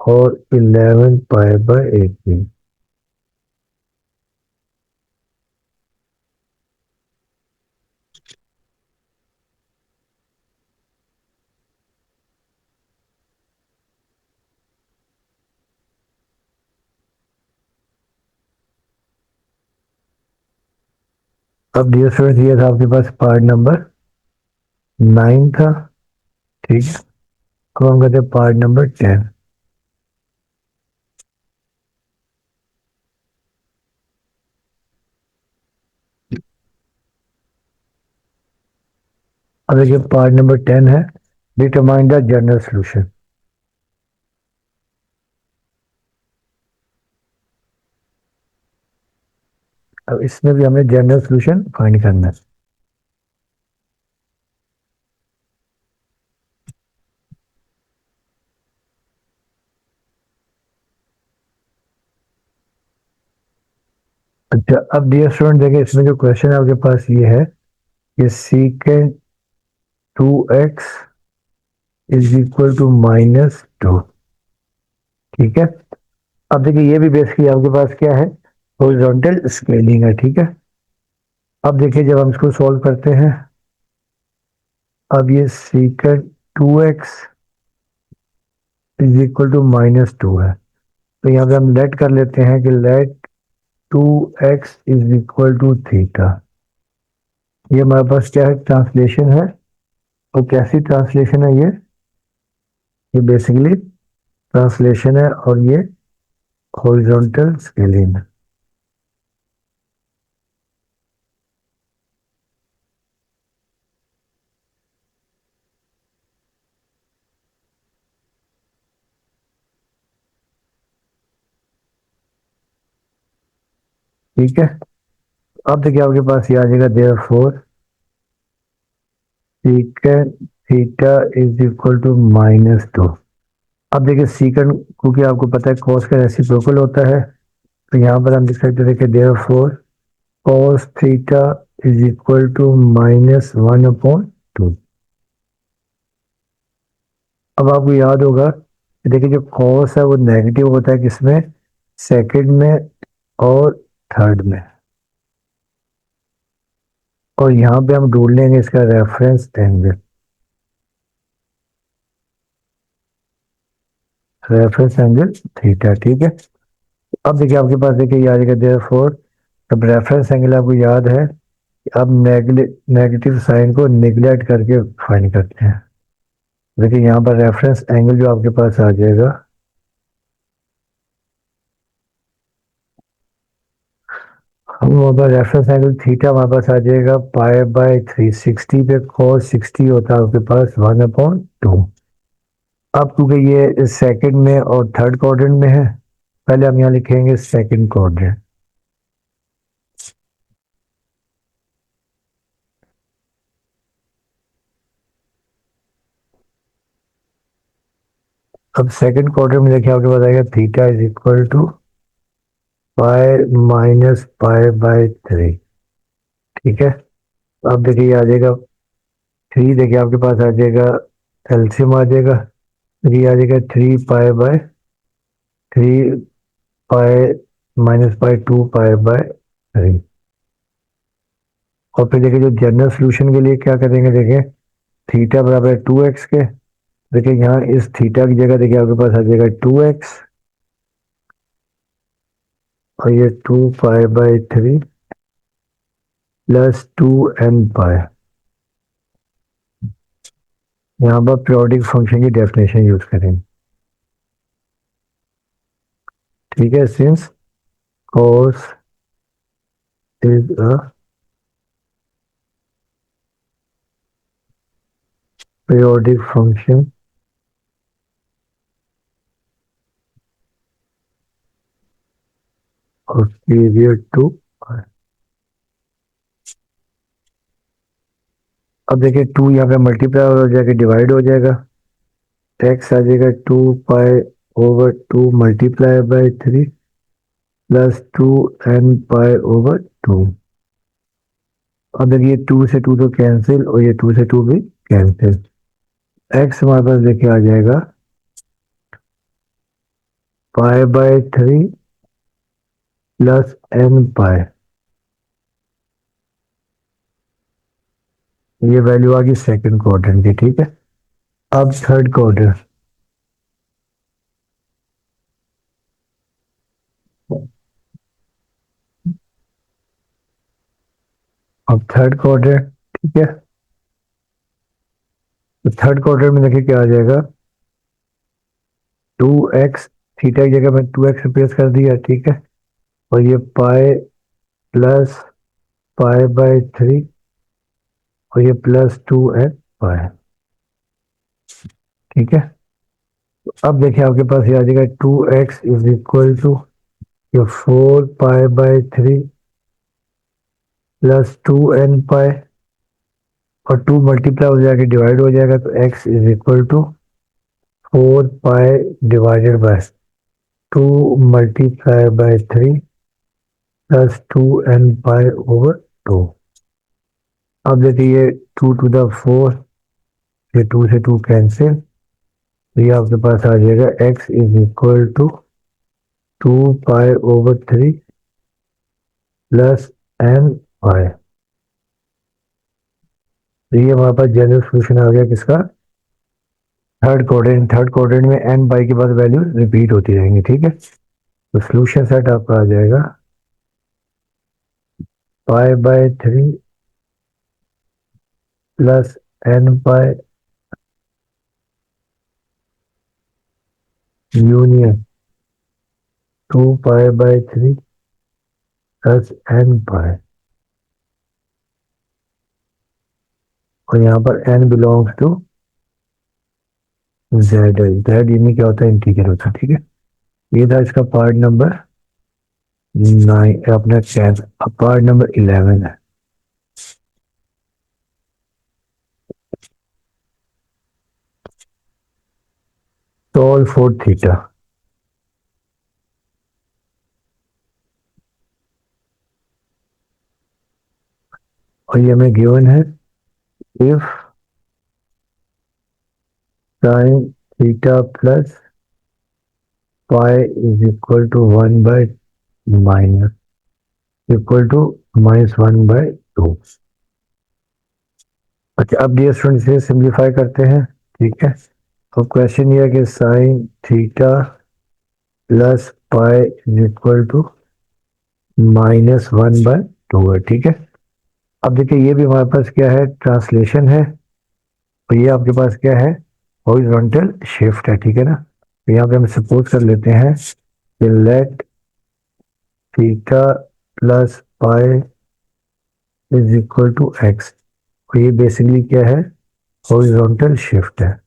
और 11 पाई बाय 18। अब डियर स्टूडेंट्स ये था आपके पास पार्ट नंबर 9 था, ठीक है। अब हम कहते हैं पार्ट नंबर 10। अब देखिए पार्ट नंबर 10 है डिटरमाइन द जनरल सोल्यूशन। अब इसमें भी हमें जनरल सोल्यूशन फाइंड करना है। अच्छा, अब डियर स्टूडेंट देखिए इसमें जो क्वेश्चन आपके पास ये है कि सीकेंड 2x इज इक्वल टू -2, ठीक है। अब देखिए ये भी बेसिकली आपके पास क्या है, हॉरिजॉन्टल स्केलिंग है, ठीक है। अब देखिए जब हम इसको सॉल्व करते हैं, अब ये सीकेंड 2x इज इक्वल टू -2 है, तो यहाँ पे हम लेट कर लेते हैं कि let 2x is equal to theta. ये हमारे पास क्या है, ट्रांसलेशन है। और कैसी ट्रांसलेशन है ये बेसिकली ट्रांसलेशन है और ये हॉरिजॉन्टल स्केलिंग है। ठीक है। अब देखिए आपके पास ये आ जाएगा therefore secant theta is equal to -2। अब देखिए सीकेंड क्योंकि आपको पता है कॉस का रेसिप्रोकल होता है, तो यहाँ पर हम लिख सकते हैं कि therefore cos theta is equal to -1/2। अब आपको याद होगा कि देखिए जो कॉस है वो नेगेटिव होता है किसमें, सेकंड में और थर्ड में। और यहाँ पे हम ढूंढ लेंगे इसका reference angle. Reference angle theta, ठीक है। अब देखिए आपके पास देखिए याद है देयरफॉर, अब रेफरेंस एंगल आपको याद है, अब नेगेटिव साइन को निगलेक्ट करके फाइंड करते हैं। देखिए यहाँ पर रेफरेंस एंगल जो आपके पास आ जाएगा, हम वहाँ पर रेफरेंस एंगल थीटा हमारे पास आ जाएगा पाई/360 पे cos 60 होता है आपके पास 1/2। अब क्योंकि ये सेकंड में और थर्ड क्वाड्रेंट में है, पहले हम यहाँ लिखेंगे सेकंड क्वाड्रेंट। अब सेकंड क्वाड्रेंट में देखिए आपके पास आएगा थीटा इज इक्वल टू पाई-पाई/3, ठीक है। अब देखिए आ जाएगा 3, देखिए आपके पास आ जाएगा एलसीएम आ जाएगा, ये आ जाएगा 3 पाई/2 पाई/3। और फिर देखिए जो जनरल सोल्यूशन के लिए क्या करेंगे, देखिए थीटा बराबर 2x के, देखिए यहाँ इस थीटा की जगह देखिए आपके पास आ जाएगा 2x और ये 2 पाई/3 प्लस 2n पाई। यहाँ पर पीरियोडिक फंक्शन की डेफिनेशन यूज करेंगे, ठीक है। Since cos is a periodic function और पीरियड टू। अब देखिए 2 यहाँ पे मल्टीप्लाई हो जाएगा, डिवाइड हो जाएगा, x आ जाएगा 2 पाई/2 मल्टीप्लाई बाय 3 प्लस 2n π/2। अब देखिए 2 से 2 तो कैंसिल और ये 2 से 2 भी कैंसिल। x हमारे पास देखिए आ जाएगा π/3 प्लस n π। ये वैल्यू आ गई सेकंड क्वाड्रेंट की, ठीक है। अब थर्ड क्वाड्रेंट, ठीक है। तो थर्ड क्वाड्रेंट में देखिए क्या आ जाएगा, 2x, थीटा की जगह में 2x रिप्लेस कर दिया, ठीक है। और ये पाई प्लस π/3 और ये प्लस 2n π, ठीक है। तो अब देखिए आपके पास ये आ जाएगा 2x इज इक्वल टू ये 4π/3 प्लस 2n π, और 2 मल्टीप्लाई हो जाएगा, डिवाइड हो जाएगा, तो x is equal to 4π/2 × 3 plus 2n π/2। अब देखिए ये 2⁴, ये 2 से 2 कैंसिल, तो ये आपके पास आ जाएगा x is equal to 2π/3 plus n π। तो ये हमारे पास जनरल सोल्यूशन आ गया किसका, थर्ड क्वाड्रेंट में n/, के बाद वैल्यू रिपीट होती रहेंगी, ठीक है। तो सोल्यूशन सेट आपका आ जाएगा π/3 plus n π union 2π/3 plus n π। और यहाँ पर n बिलोंग्स टू जेड है, जेड यानी क्या होता है, इंटीजर होता है, ठीक है। ये था इसका पार्ट नंबर 9, अपना 10। अब पार्ट नंबर 11 है, सॉल्व फॉर थीटा। और ये हमें गिवन है, if sine theta plus pi is equal to 1/, minus equal to -1/2। अच्छा, अब डियर स्टूडेंट इसे सिंप्लीफाई करते हैं, ठीक है। तो क्वेश्चन ये है कि sine theta plus pi is equal to -1/2 है, ठीक है। अब देखिए ये भी हमारे पास क्या है, ट्रांसलेशन है, और ये आपके पास क्या है, हॉरिजॉन्टल शिफ्ट है, ठीक है ना। तो यहाँ पे हम सपोज कर लेते हैं कि let theta plus pi is equal to x. और ये बेसिकली क्या है, हॉरिजॉन्टल शिफ्ट है।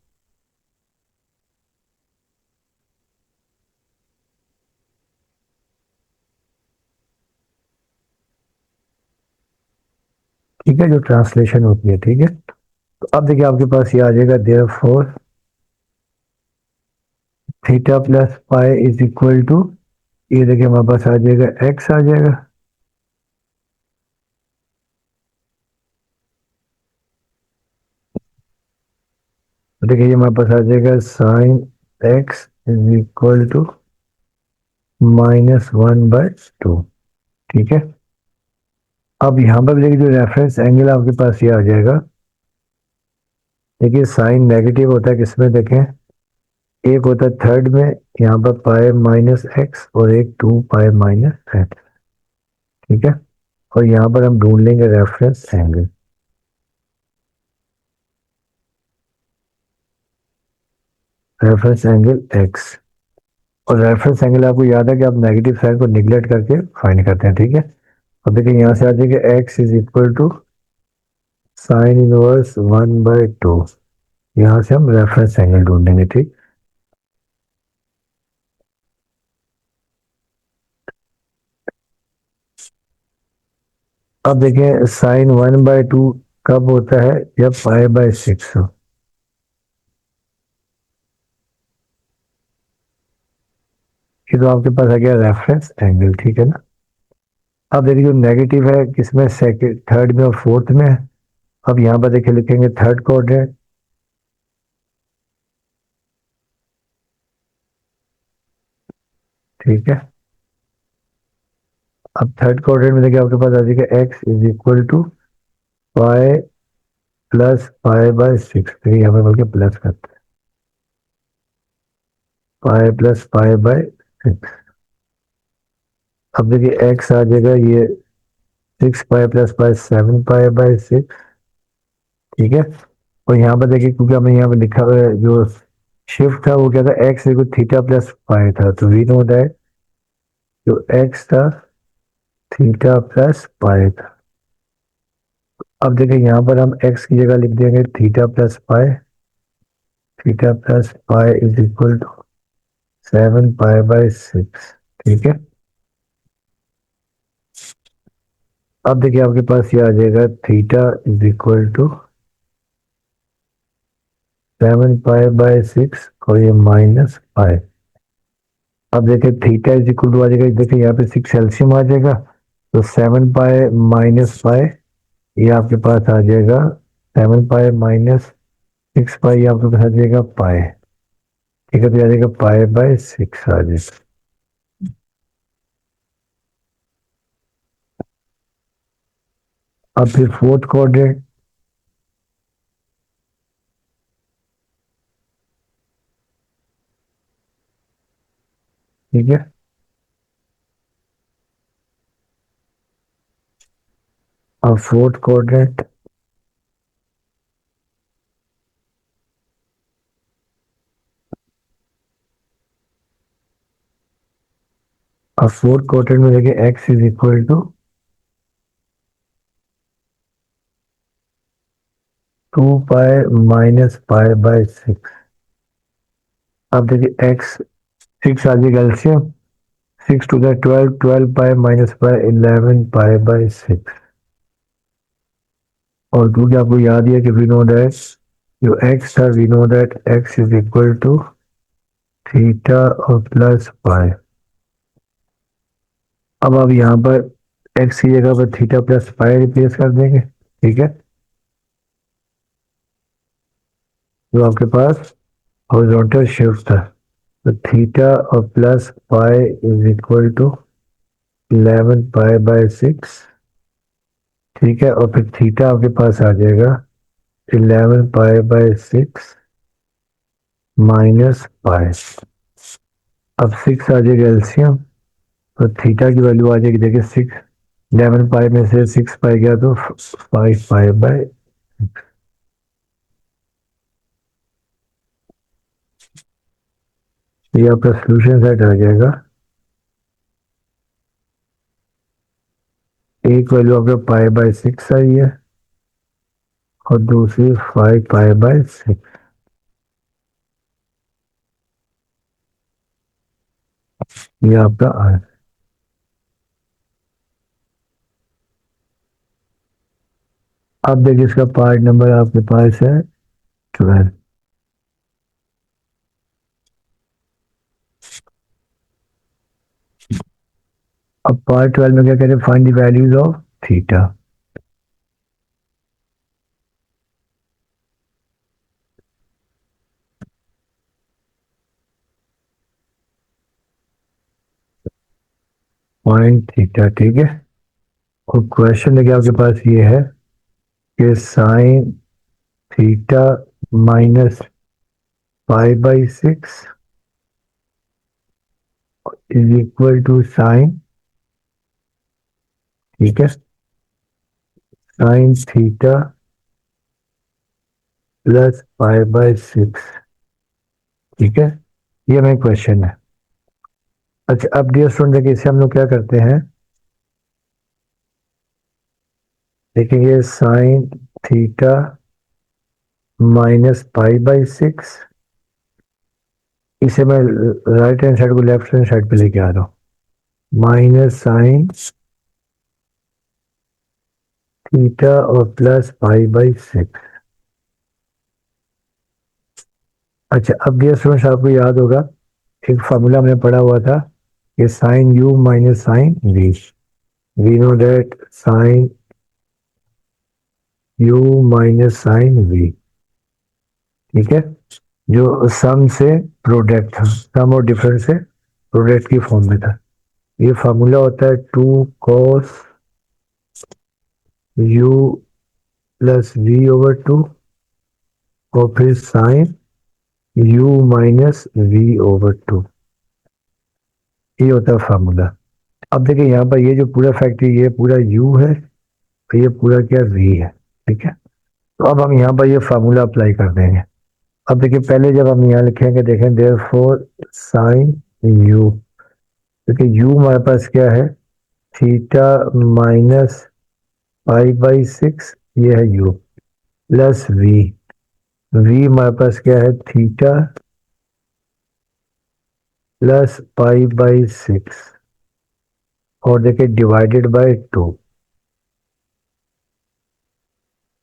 ठीक है, जो ट्रांसलेशन होती है, ठीक है। तो अब देखिए आपके पास ये आ जाएगा, therefore theta plus pi is equal to, ये देखिए हमारे पास आ जाएगा एक्स आ जाएगा, तो देखिए ये हमारे पास आ जाएगा sine x is equal to -1/2, ठीक है। अब यहाँ पर देखिए जो रेफरेंस एंगल आपके पास ये आ जाएगा, देखिए साइन नेगेटिव होता है किसमें, देखें एक होता है थर्ड में, यहाँ पर पाई माइनस एक्स, और एक 2π - एक्स, ठीक है। और यहाँ पर हम ढूंढ लेंगे reference angle, reference angle x. और रेफरेंस एंगल आपको याद है कि आप नेगेटिव साइन को निगलेक्ट करके फाइंड करते हैं, ठीक है। अब देखिए यहाँ से आ जाएगा x is equal to sine inverse 1/2। यहाँ से हम रेफरेंस एंगल ढूंढेंगे, ठीक। अब देखिए साइन 1/2 कब होता है, जब π/6 हो। ये तो आपके पास आ गया रेफरेंस एंगल, ठीक है ना। अब देखिए जो नेगेटिव है किसमें, सेकंड, थर्ड में और फोर्थ में है। अब यहाँ पर देखिए लिखेंगे थर्ड कोऑर्डिनेट, ठीक है। अब थर्ड कोऑर्डिनेट में देखिए आपके पास आ जाएगा x is equal to pi plus pi by six, देखिए यहाँ पर बल्कि प्लस करते हैं, pi plus pi by six. अब देखिए एक्स आ जाएगा ये six pi plus pi, seven pi by six, ठीक है। और यहाँ पर देखिए क्योंकि हमें यहाँ पे लिखा हुआ है जो शिफ्ट था वो क्या था, एक्स इक्वल थीटा प्लस पाई था, तो वी नो दैट जो एक्स था थीटा प्लस पाई था। अब देखिए यहाँ पर हम एक्स की जगह लिख देंगे theta plus pi, theta plus pi is equal to seven pi by six, ठीक है। अब देखिए आपके पास ये आ जाएगा theta is equal to seven pi by six और ये माइनस पाई। अब देखिए थीटा इज इक्वल टू आ जाएगा, देखिए यहाँ पे सिक्स एलसीएम आ जाएगा, तो सेवन पाई माइनस पाई, ये आपके पास आ जाएगा seven pi minus six pi, ये आपके पास आ जाएगा पाई, ठीक है। तो आ जाएगा पाई बाय सिक्स आ जाएगा। अब फिर फोर्थ कोऑर्डिनेट, ठीक है। अब फोर्थ कोऑर्डिनेट, अब फोर्थ कोऑर्डिनेट में देखिए x is equal to two pi minus pi by six. अब देखिए एक्स सिक्स आ जाएगा LCM, six two the twelve, twelve pi minus pi, eleven pi by six. और क्योंकि आपको याद ही है कि वी नो दैट जो एक्स था, we know that x is equal to theta और प्लस पाई। अब आप यहाँ पर एक्स की जगह पर थीटा प्लस पाई रिप्लेस कर देंगे, ठीक है। तो आपके पास हॉरिजॉन्टल शिफ्ट था, तो थीटा और plus pi is equal to 11 pi by six, ठीक है। और फिर थीटा आपके पास आ जाएगा 11 pi by six minus pi. अब सिक्स आ जाएगा एलसीएम, तो थीटा की वैल्यू आ जाएगी, देखिए सिक्स, 11 पाई में से सिक्स पाई गया तो फाइव पाई बाय, ये आपका सोल्यूशन सेट आ जाएगा। एक वैल्यू आपका पाई बाय सिक्स आई है और दूसरी फाइव पाई बाय सिक्स, ये आपका आंसर। अब देखिए इसका पार्ट नंबर आपके पास है 12। अब पार्ट 12 में क्या करें, find the values of theta. Point theta, ठीक है। और क्वेश्चन देखिए आपके पास ये है कि sine theta minus pi by six is equal to sine, ठीक है, sine theta plus pi by six, ठीक है। ये मेरा क्वेश्चन है। अच्छा अब डियर स्टूडेंट देखिए इसे हम लोग क्या करते हैं, देखेंगे sign theta minus pi by six, इसे मैं राइट हैंड साइड को लेफ्ट हैंड साइड पे लेके आ रहा हूँ, माइनस साइन थीटा और प्लस पाई बाई सिक्स। अच्छा अब डियर स्टूडेंट्स आपको याद होगा एक फार्मूला हमने पढ़ा हुआ था ये sine u minus sine v, we know that sine u minus sine v, ठीक है, जो सम से प्रोडक्ट था, सम और डिफरेंस से प्रोडक्ट की फॉर्म में था। ये फार्मूला होता है 2 cos u plus v over 2 और फिर sine u minus v over 2, ये होता है फार्मूला। अब देखिए यहाँ पर ये जो पूरा फैक्ट्री, ये पूरा u है और ये पूरा क्या v है, ठीक है। तो अब हम यहाँ पर ये फार्मूला अप्लाई कर देंगे। अब देखिए पहले जब हम यहाँ लिखेंगे, देखें देयरफॉर साइन u, क्योंकि u हमारे पास क्या है, थीटा माइनस पाई बाई 6, ये है u, प्लस v हमारे पास क्या है, थीटा प्लस पाई बाई 6, और देखिए डिवाइडेड बाय 2,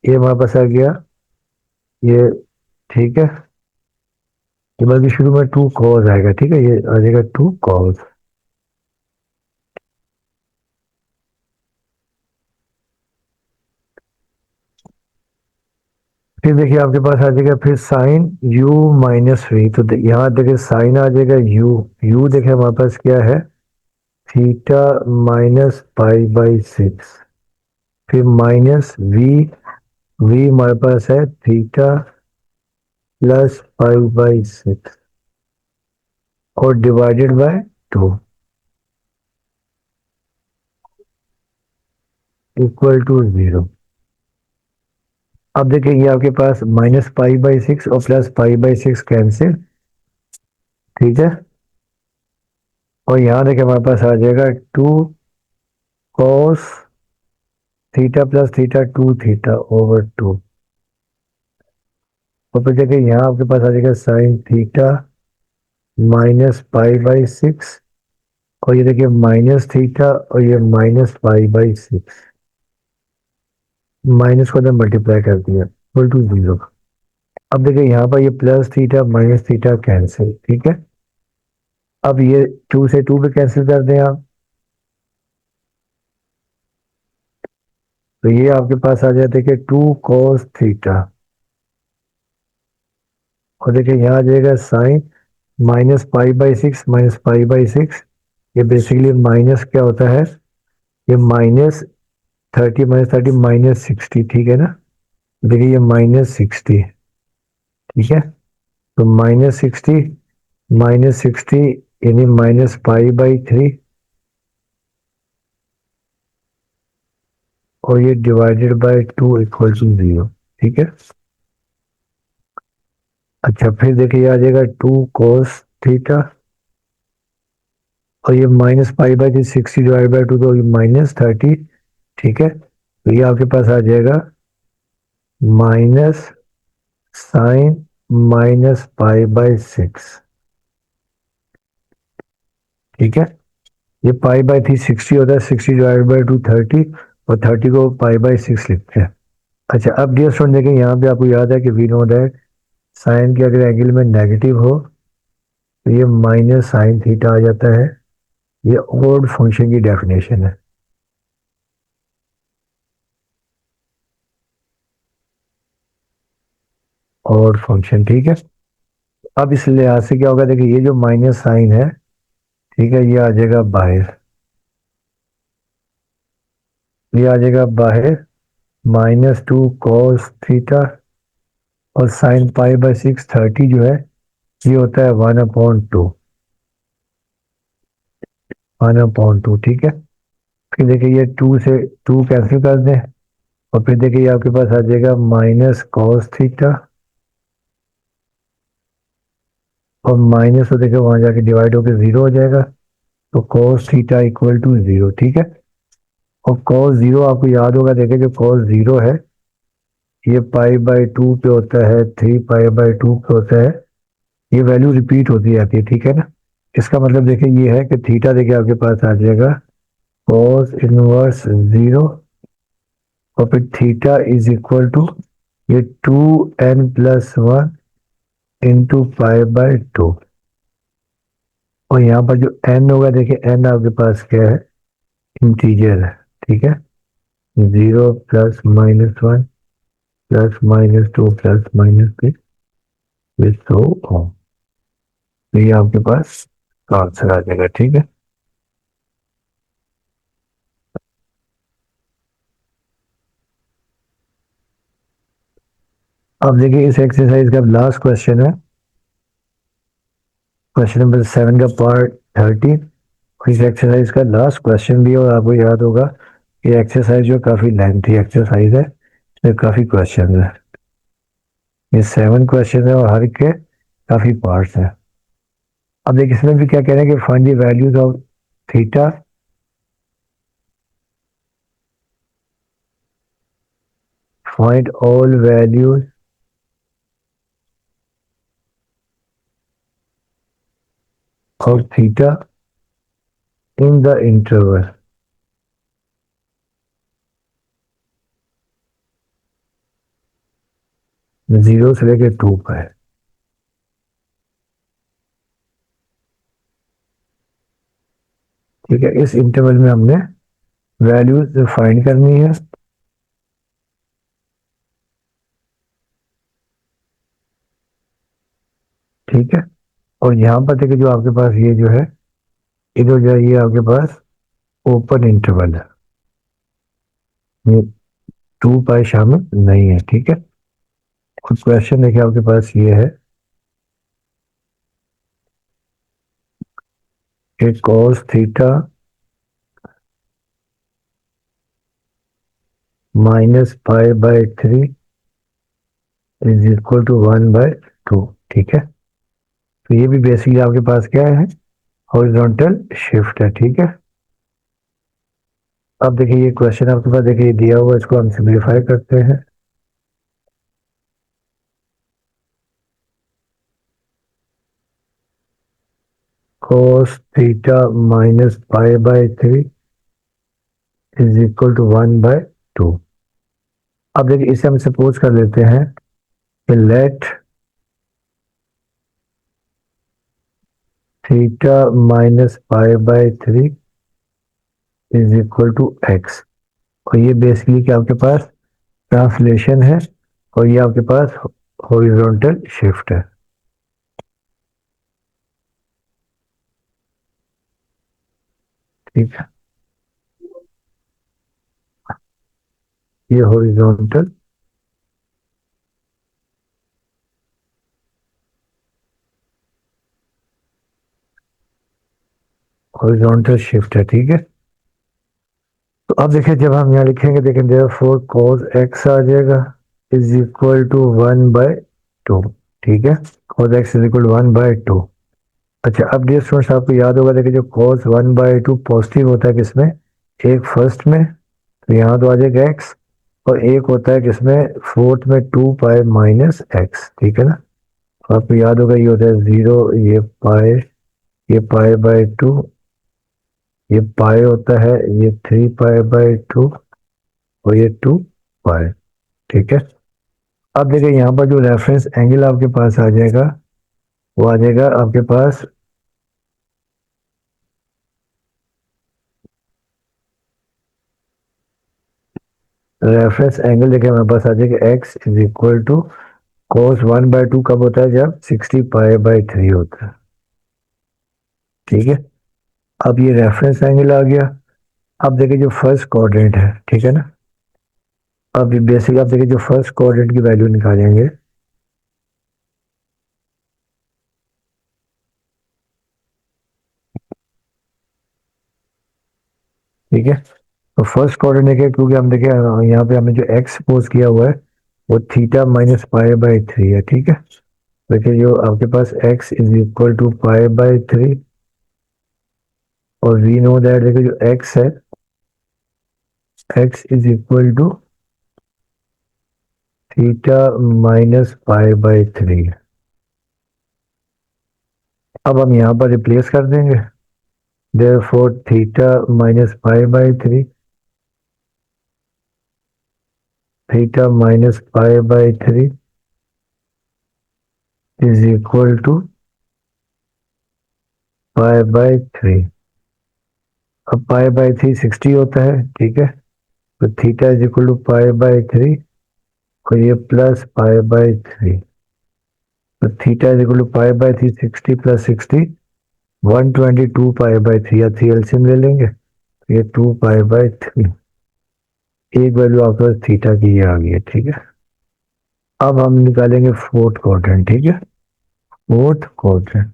ये हमारे पास आ गया ये, ठीक है। ये बल्कि शुरू में 2 cos आएगा, ठीक है, ये आ जाएगा 2 cos। फिर देखिए आपके पास आ जाएगा फिर साइन u माइनस वी, तो यहाँ देखिए साइन आ जाएगा u देखिए हमारे पास क्या है, थीटा माइनस पाई बाई 6, फिर माइनस v हमारे पास है थीटा प्लस पाई बाई 6 और डिवाइडेड बाय 2 इक्वल टू 0। अब देखिए ये आपके पास माइनस पाई बाई 6 और प्लस पाई बाई 6 कैंसिल, ठीक है, और यहाँ देखिए हमारे पास आ जाएगा 2 cos theta plus theta 2 theta over 2, और फिर देखिए यहाँ आपके पास आ जाएगा sign theta minus pi by 6, और ये देखिए माइनस थीटा और ये माइनस पाई बाई 6, माइनस को अंदर मल्टीप्लाई कर दिया इक्वल टू 0। अब देखिए यहाँ पर ये plus theta minus theta cancel, ठीक है। अब ये 2 से 2 पे कैंसिल कर दें आप, तो ये आपके पास आ जाता है कि 2 cos थीटा, और देखिए यहाँ आ जाएगा sine minus pi by 6 minus pi by 6, ये बेसिकली माइनस क्या होता है, ये माइनस 30 माइनस 30 माइनस 60, ठीक है ना। देखिए ये माइनस 60, ठीक है, तो माइनस 60 यानी माइनस पाई बाई 3, और ये डिवाइडेड बाय 2 इक्वल टू 0, ठीक है। अच्छा फिर देखिए आ जाएगा 2 cos थीटा, और ये minus pi by 3 60 divide by 2, तो ये माइनस 30, ठीक है, तो ये आपके पास आ जाएगा minus sine minus pi by 6, ठीक है। ये पाई बाई 3 60 होता है, 60 डिवाइड बाई 2 30, और 30 को पाई बाई 6 लिखते हैं। अच्छा अब डियर स्टूडेंट देखें, यहाँ पे आपको याद है कि वी नो दैट साइन के अगर एंगल में नेगेटिव हो तो ये माइनस साइन थीटा आ जाता है, ये ऑड फंक्शन की डेफिनेशन है। ऑड फंक्शन, ठीक है। अब इस लिहाज से क्या होगा, देखिए ये जो माइनस साइन है, ठीक है, ये आ जाएगा बाहर, ये आ जाएगा बाहर माइनस 2 cos थीटा, और साइन पाई बाई 6 30 जो है ये होता है 1/2, 1/2, ठीक है। फिर देखिए ये 2 से 2 कैंसिल कर दें, और फिर देखिए आपके पास आ जाएगा माइनस cos थीटा, और माइनस तो देखिए वहां जाके डिवाइड होकर 0 हो जाएगा, तो cos थीटा इक्वल टू 0, ठीक है। और cos 0 आपको याद होगा, देखिए जो cos 0 है ये पाई बाई 2 पे होता है, 3 पाई बाई 2 पे होता है, ये वैल्यू रिपीट होती जाती है, ठीक है ना। इसका मतलब देखिए ये है कि थीटा देखिए आपके पास आ जाएगा cos इनवर्स 0, और फिर थीटा इज इक्वल टू ये 2n plus 1 into pi by 2, और यहाँ पर जो n होगा, देखिए n आपके पास क्या है, इंटीजर है, ठीक है। 0 plus -1 plus -2 plus -3 with so on. तो ये आपके पास आंसर आ जाएगा, ठीक है। अब देखिए इस एक्सरसाइज का लास्ट क्वेश्चन है, क्वेश्चन नंबर 7 का पार्ट 30। इस एक्सरसाइज का लास्ट क्वेश्चन भी है, और आपको याद होगा ये एक्सरसाइज जो काफी लेंथी एक्सरसाइज है, इसमें काफी क्वेश्चन है। ये 7 क्वेश्चन है और हर के काफी पार्ट्स हैं। अब देखिए इसमें भी क्या कह रहे हैं कि find the values of theta, find all values of theta in the interval. Zero से लेके 2 का है, ठीक है। इस इंटरवल में हमने वैल्यूज फाइंड करनी है, ठीक है। और यहाँ पर देखिए जो आपके पास ये जो है, इधर जो है ये आपके पास ओपन इंटरवल है, ये 2 पाई शामिल नहीं है, ठीक है। कुछ क्वेश्चन देखिए आपके पास ये है कि cos theta -π/3 is equal to 1/2, ठीक है। तो ये भी बेसिकली आपके पास क्या है, हॉरिजॉन्टल शिफ्ट है, ठीक है। अब देखिए ये क्वेश्चन आपके पास देखिए दिया हुआ है, इसको हम सिंप्लीफाई करते हैं। cos theta -π/3 is equal to 1/2। अब देखिए इसे हम सपोज कर लेते हैं कि let theta -π/3 is equal to x। और ये बेसिकली क्या आपके पास ट्रांसलेशन है, और ये आपके पास हॉरिजॉन्टल शिफ्ट है, ठीक है। ये हॉरिजॉन्टल शिफ्ट है, ठीक है। तो अब देखिए जब हम यहाँ लिखेंगे, देखें देयरफॉर cos x आ जाएगा इज इक्वल टू 1/2, ठीक है। cos x is equal to 1/2। अच्छा, अब डियर स्टूडेंट्स आपको याद होगा, देखिए जो cos 1/2 पॉजिटिव होता है किसमें, एक फर्स्ट में, तो यहाँ तो आ जाएगा x, और एक होता है किसमें, फोर्थ में 2π माइनस x, ठीक है ना। तो आपको याद होगा ये होता है 0, ये π/2, ये पाई होता है, ये 3π/2, और ये 2π, ठीक है। अब देखिए यहाँ पर जो रेफरेंस एंगल आपके पास आ जाएगा, वो आ जाएगा आपके पास रेफरेंस एंगल, देखिए हमारे पास आ जाएगा x is equal to cos 1/2 कब होता है, जब 60π/3 होता है, ठीक है। अब ये रेफरेंस एंगल आ गया। अब देखिए जो फर्स्ट क्वाड्रेंट है, ठीक है ना। अब बेसिक आप देखिए जो फर्स्ट क्वाड्रेंट की वैल्यू निकालेंगे, ठीक है। तो फर्स्ट क्वाड्रेंट देखिए, क्योंकि हम देखिए यहाँ पे हमने जो एक्स सपोज किया हुआ है वो θ-π/3 है, ठीक है। देखिए जो आपके पास x इज इक्वल टू π/3, और वी नो दैट देखिए जो x है, x इज इक्वल टू θ-π/3। अब हम यहाँ पर रिप्लेस कर देंगे, therefore θ-π/3, θ-π/3 is equal to pi by 3। अब पाई बाई 3 60 होता है, ठीक है। तो theta is equal to pi by 3 और ये प्लस पाई बाई 3। तो theta is equal to pi by 3 60 plus 60 122 pi by 3, या 3 एलसीएम ले लेंगे, तो ये 2 पाई बाई 3। एक वैल्यू आपके पास थीटा की ये आ गई है, ठीक है। अब हम निकालेंगे फोर्थ क्वाड्रेंट, ठीक है। फोर्थ क्वाड्रेंट,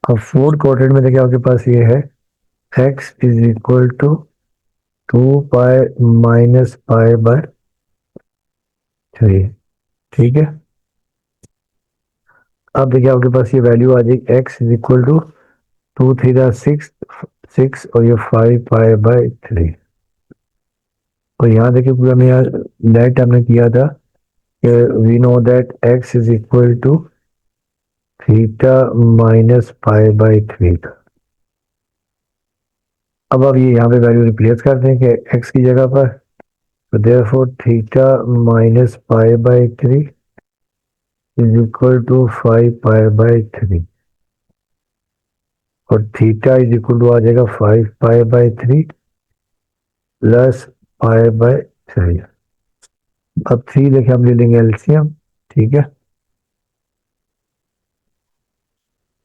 अब फोर्थ क्वाड्रेंट में देखिए आपके पास ये है x is equal to 2 pi minus pi by 3, ठीक है। अब देखिए आपके पास ये वैल्यू आ जाएगी x is equal to 2 theta 6 और ये 5 पाई बाय 3। और यहाँ देखिए पूरा हमें यहाँ नेट हमने किया था कि we know that x is equal to theta minus pi by 3। अब ये यहाँ पे वैल्यू रिप्लेस कर दें कि x की जगह पर, तो therefore theta minus pi by 3 is equal to 5 pi by 3 और थीटा इज इक्वल टू आ जाएगा 5 pi by 3 plus pi by 3। अब 3 देखिए हम ले लेंगे एलसीएम, ठीक है।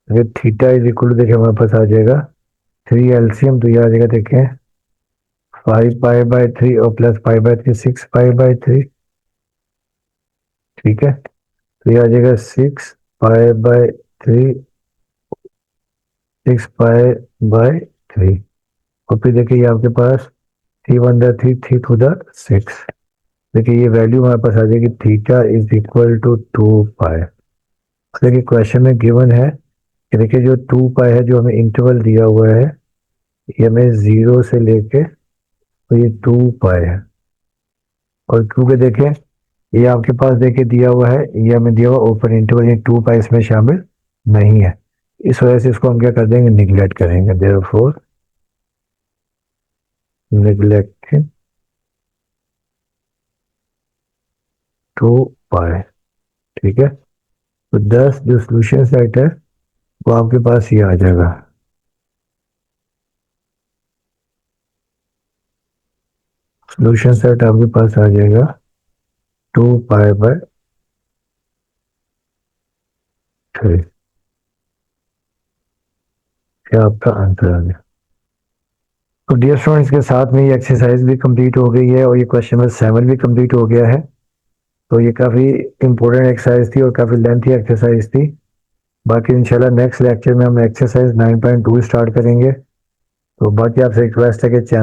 अगर थीटा इज इक्वल टू देखिए हमारे पास आ जाएगा 3 एलसीएम, तो ये आ जाएगा देखें 5 पाई बाई 3 और plus pi by 3 6 pi by 3, ठीक है। तो ये आ जाएगा 6 पाई बाई 3 6 पाई बाई 3 और फिर देखिए ये आपके पास 3 1 3 3 टू द 6। देखिए ये वैल्यू हमारे पास आ जाएगी थीटा इज इक्वल टू 2 पाई। देखिए क्वेश्चन में गिवन है कि देखिए जो 2 पाई है, जो हमें इंटरवल दिया हुआ है, ये हमें 0 से लेके तो ये 2 पाई है। और क्योंकि देखें ये आपके पास देखिए दिया हुआ है, ये हमें दिया हुआ ओपन इंटरवल, ये 2 पाई इसमें शामिल नहीं है, इस वजह से इसको हम क्या कर देंगे, निगलेक्ट करेंगे। देयरफॉर नेग्लेक्टिंग 2 पाई, ठीक है। तो 10 जो सोल्यूशन सेट है वो आपके पास ये आ जाएगा। सोल्यूशन सेट आपके पास आ जाएगा 2 पाई बाय 3। ये आपका आंसर आ गया। तो डियर स्टूडेंट्स, के साथ में ये एक्सरसाइज भी कंप्लीट हो गई है और ये क्वेश्चन नंबर 7 भी कंप्लीट हो गया है। तो ये काफ़ी इंपॉर्टेंट एक्सरसाइज थी और काफ़ी लेंथी एक्सरसाइज थी। बाकी इंशाल्लाह नेक्स्ट लेक्चर में हम एक्सरसाइज 9.2 स्टार्ट करेंगे। तो बाकी आपसे रिक्वेस्ट है कि चैनल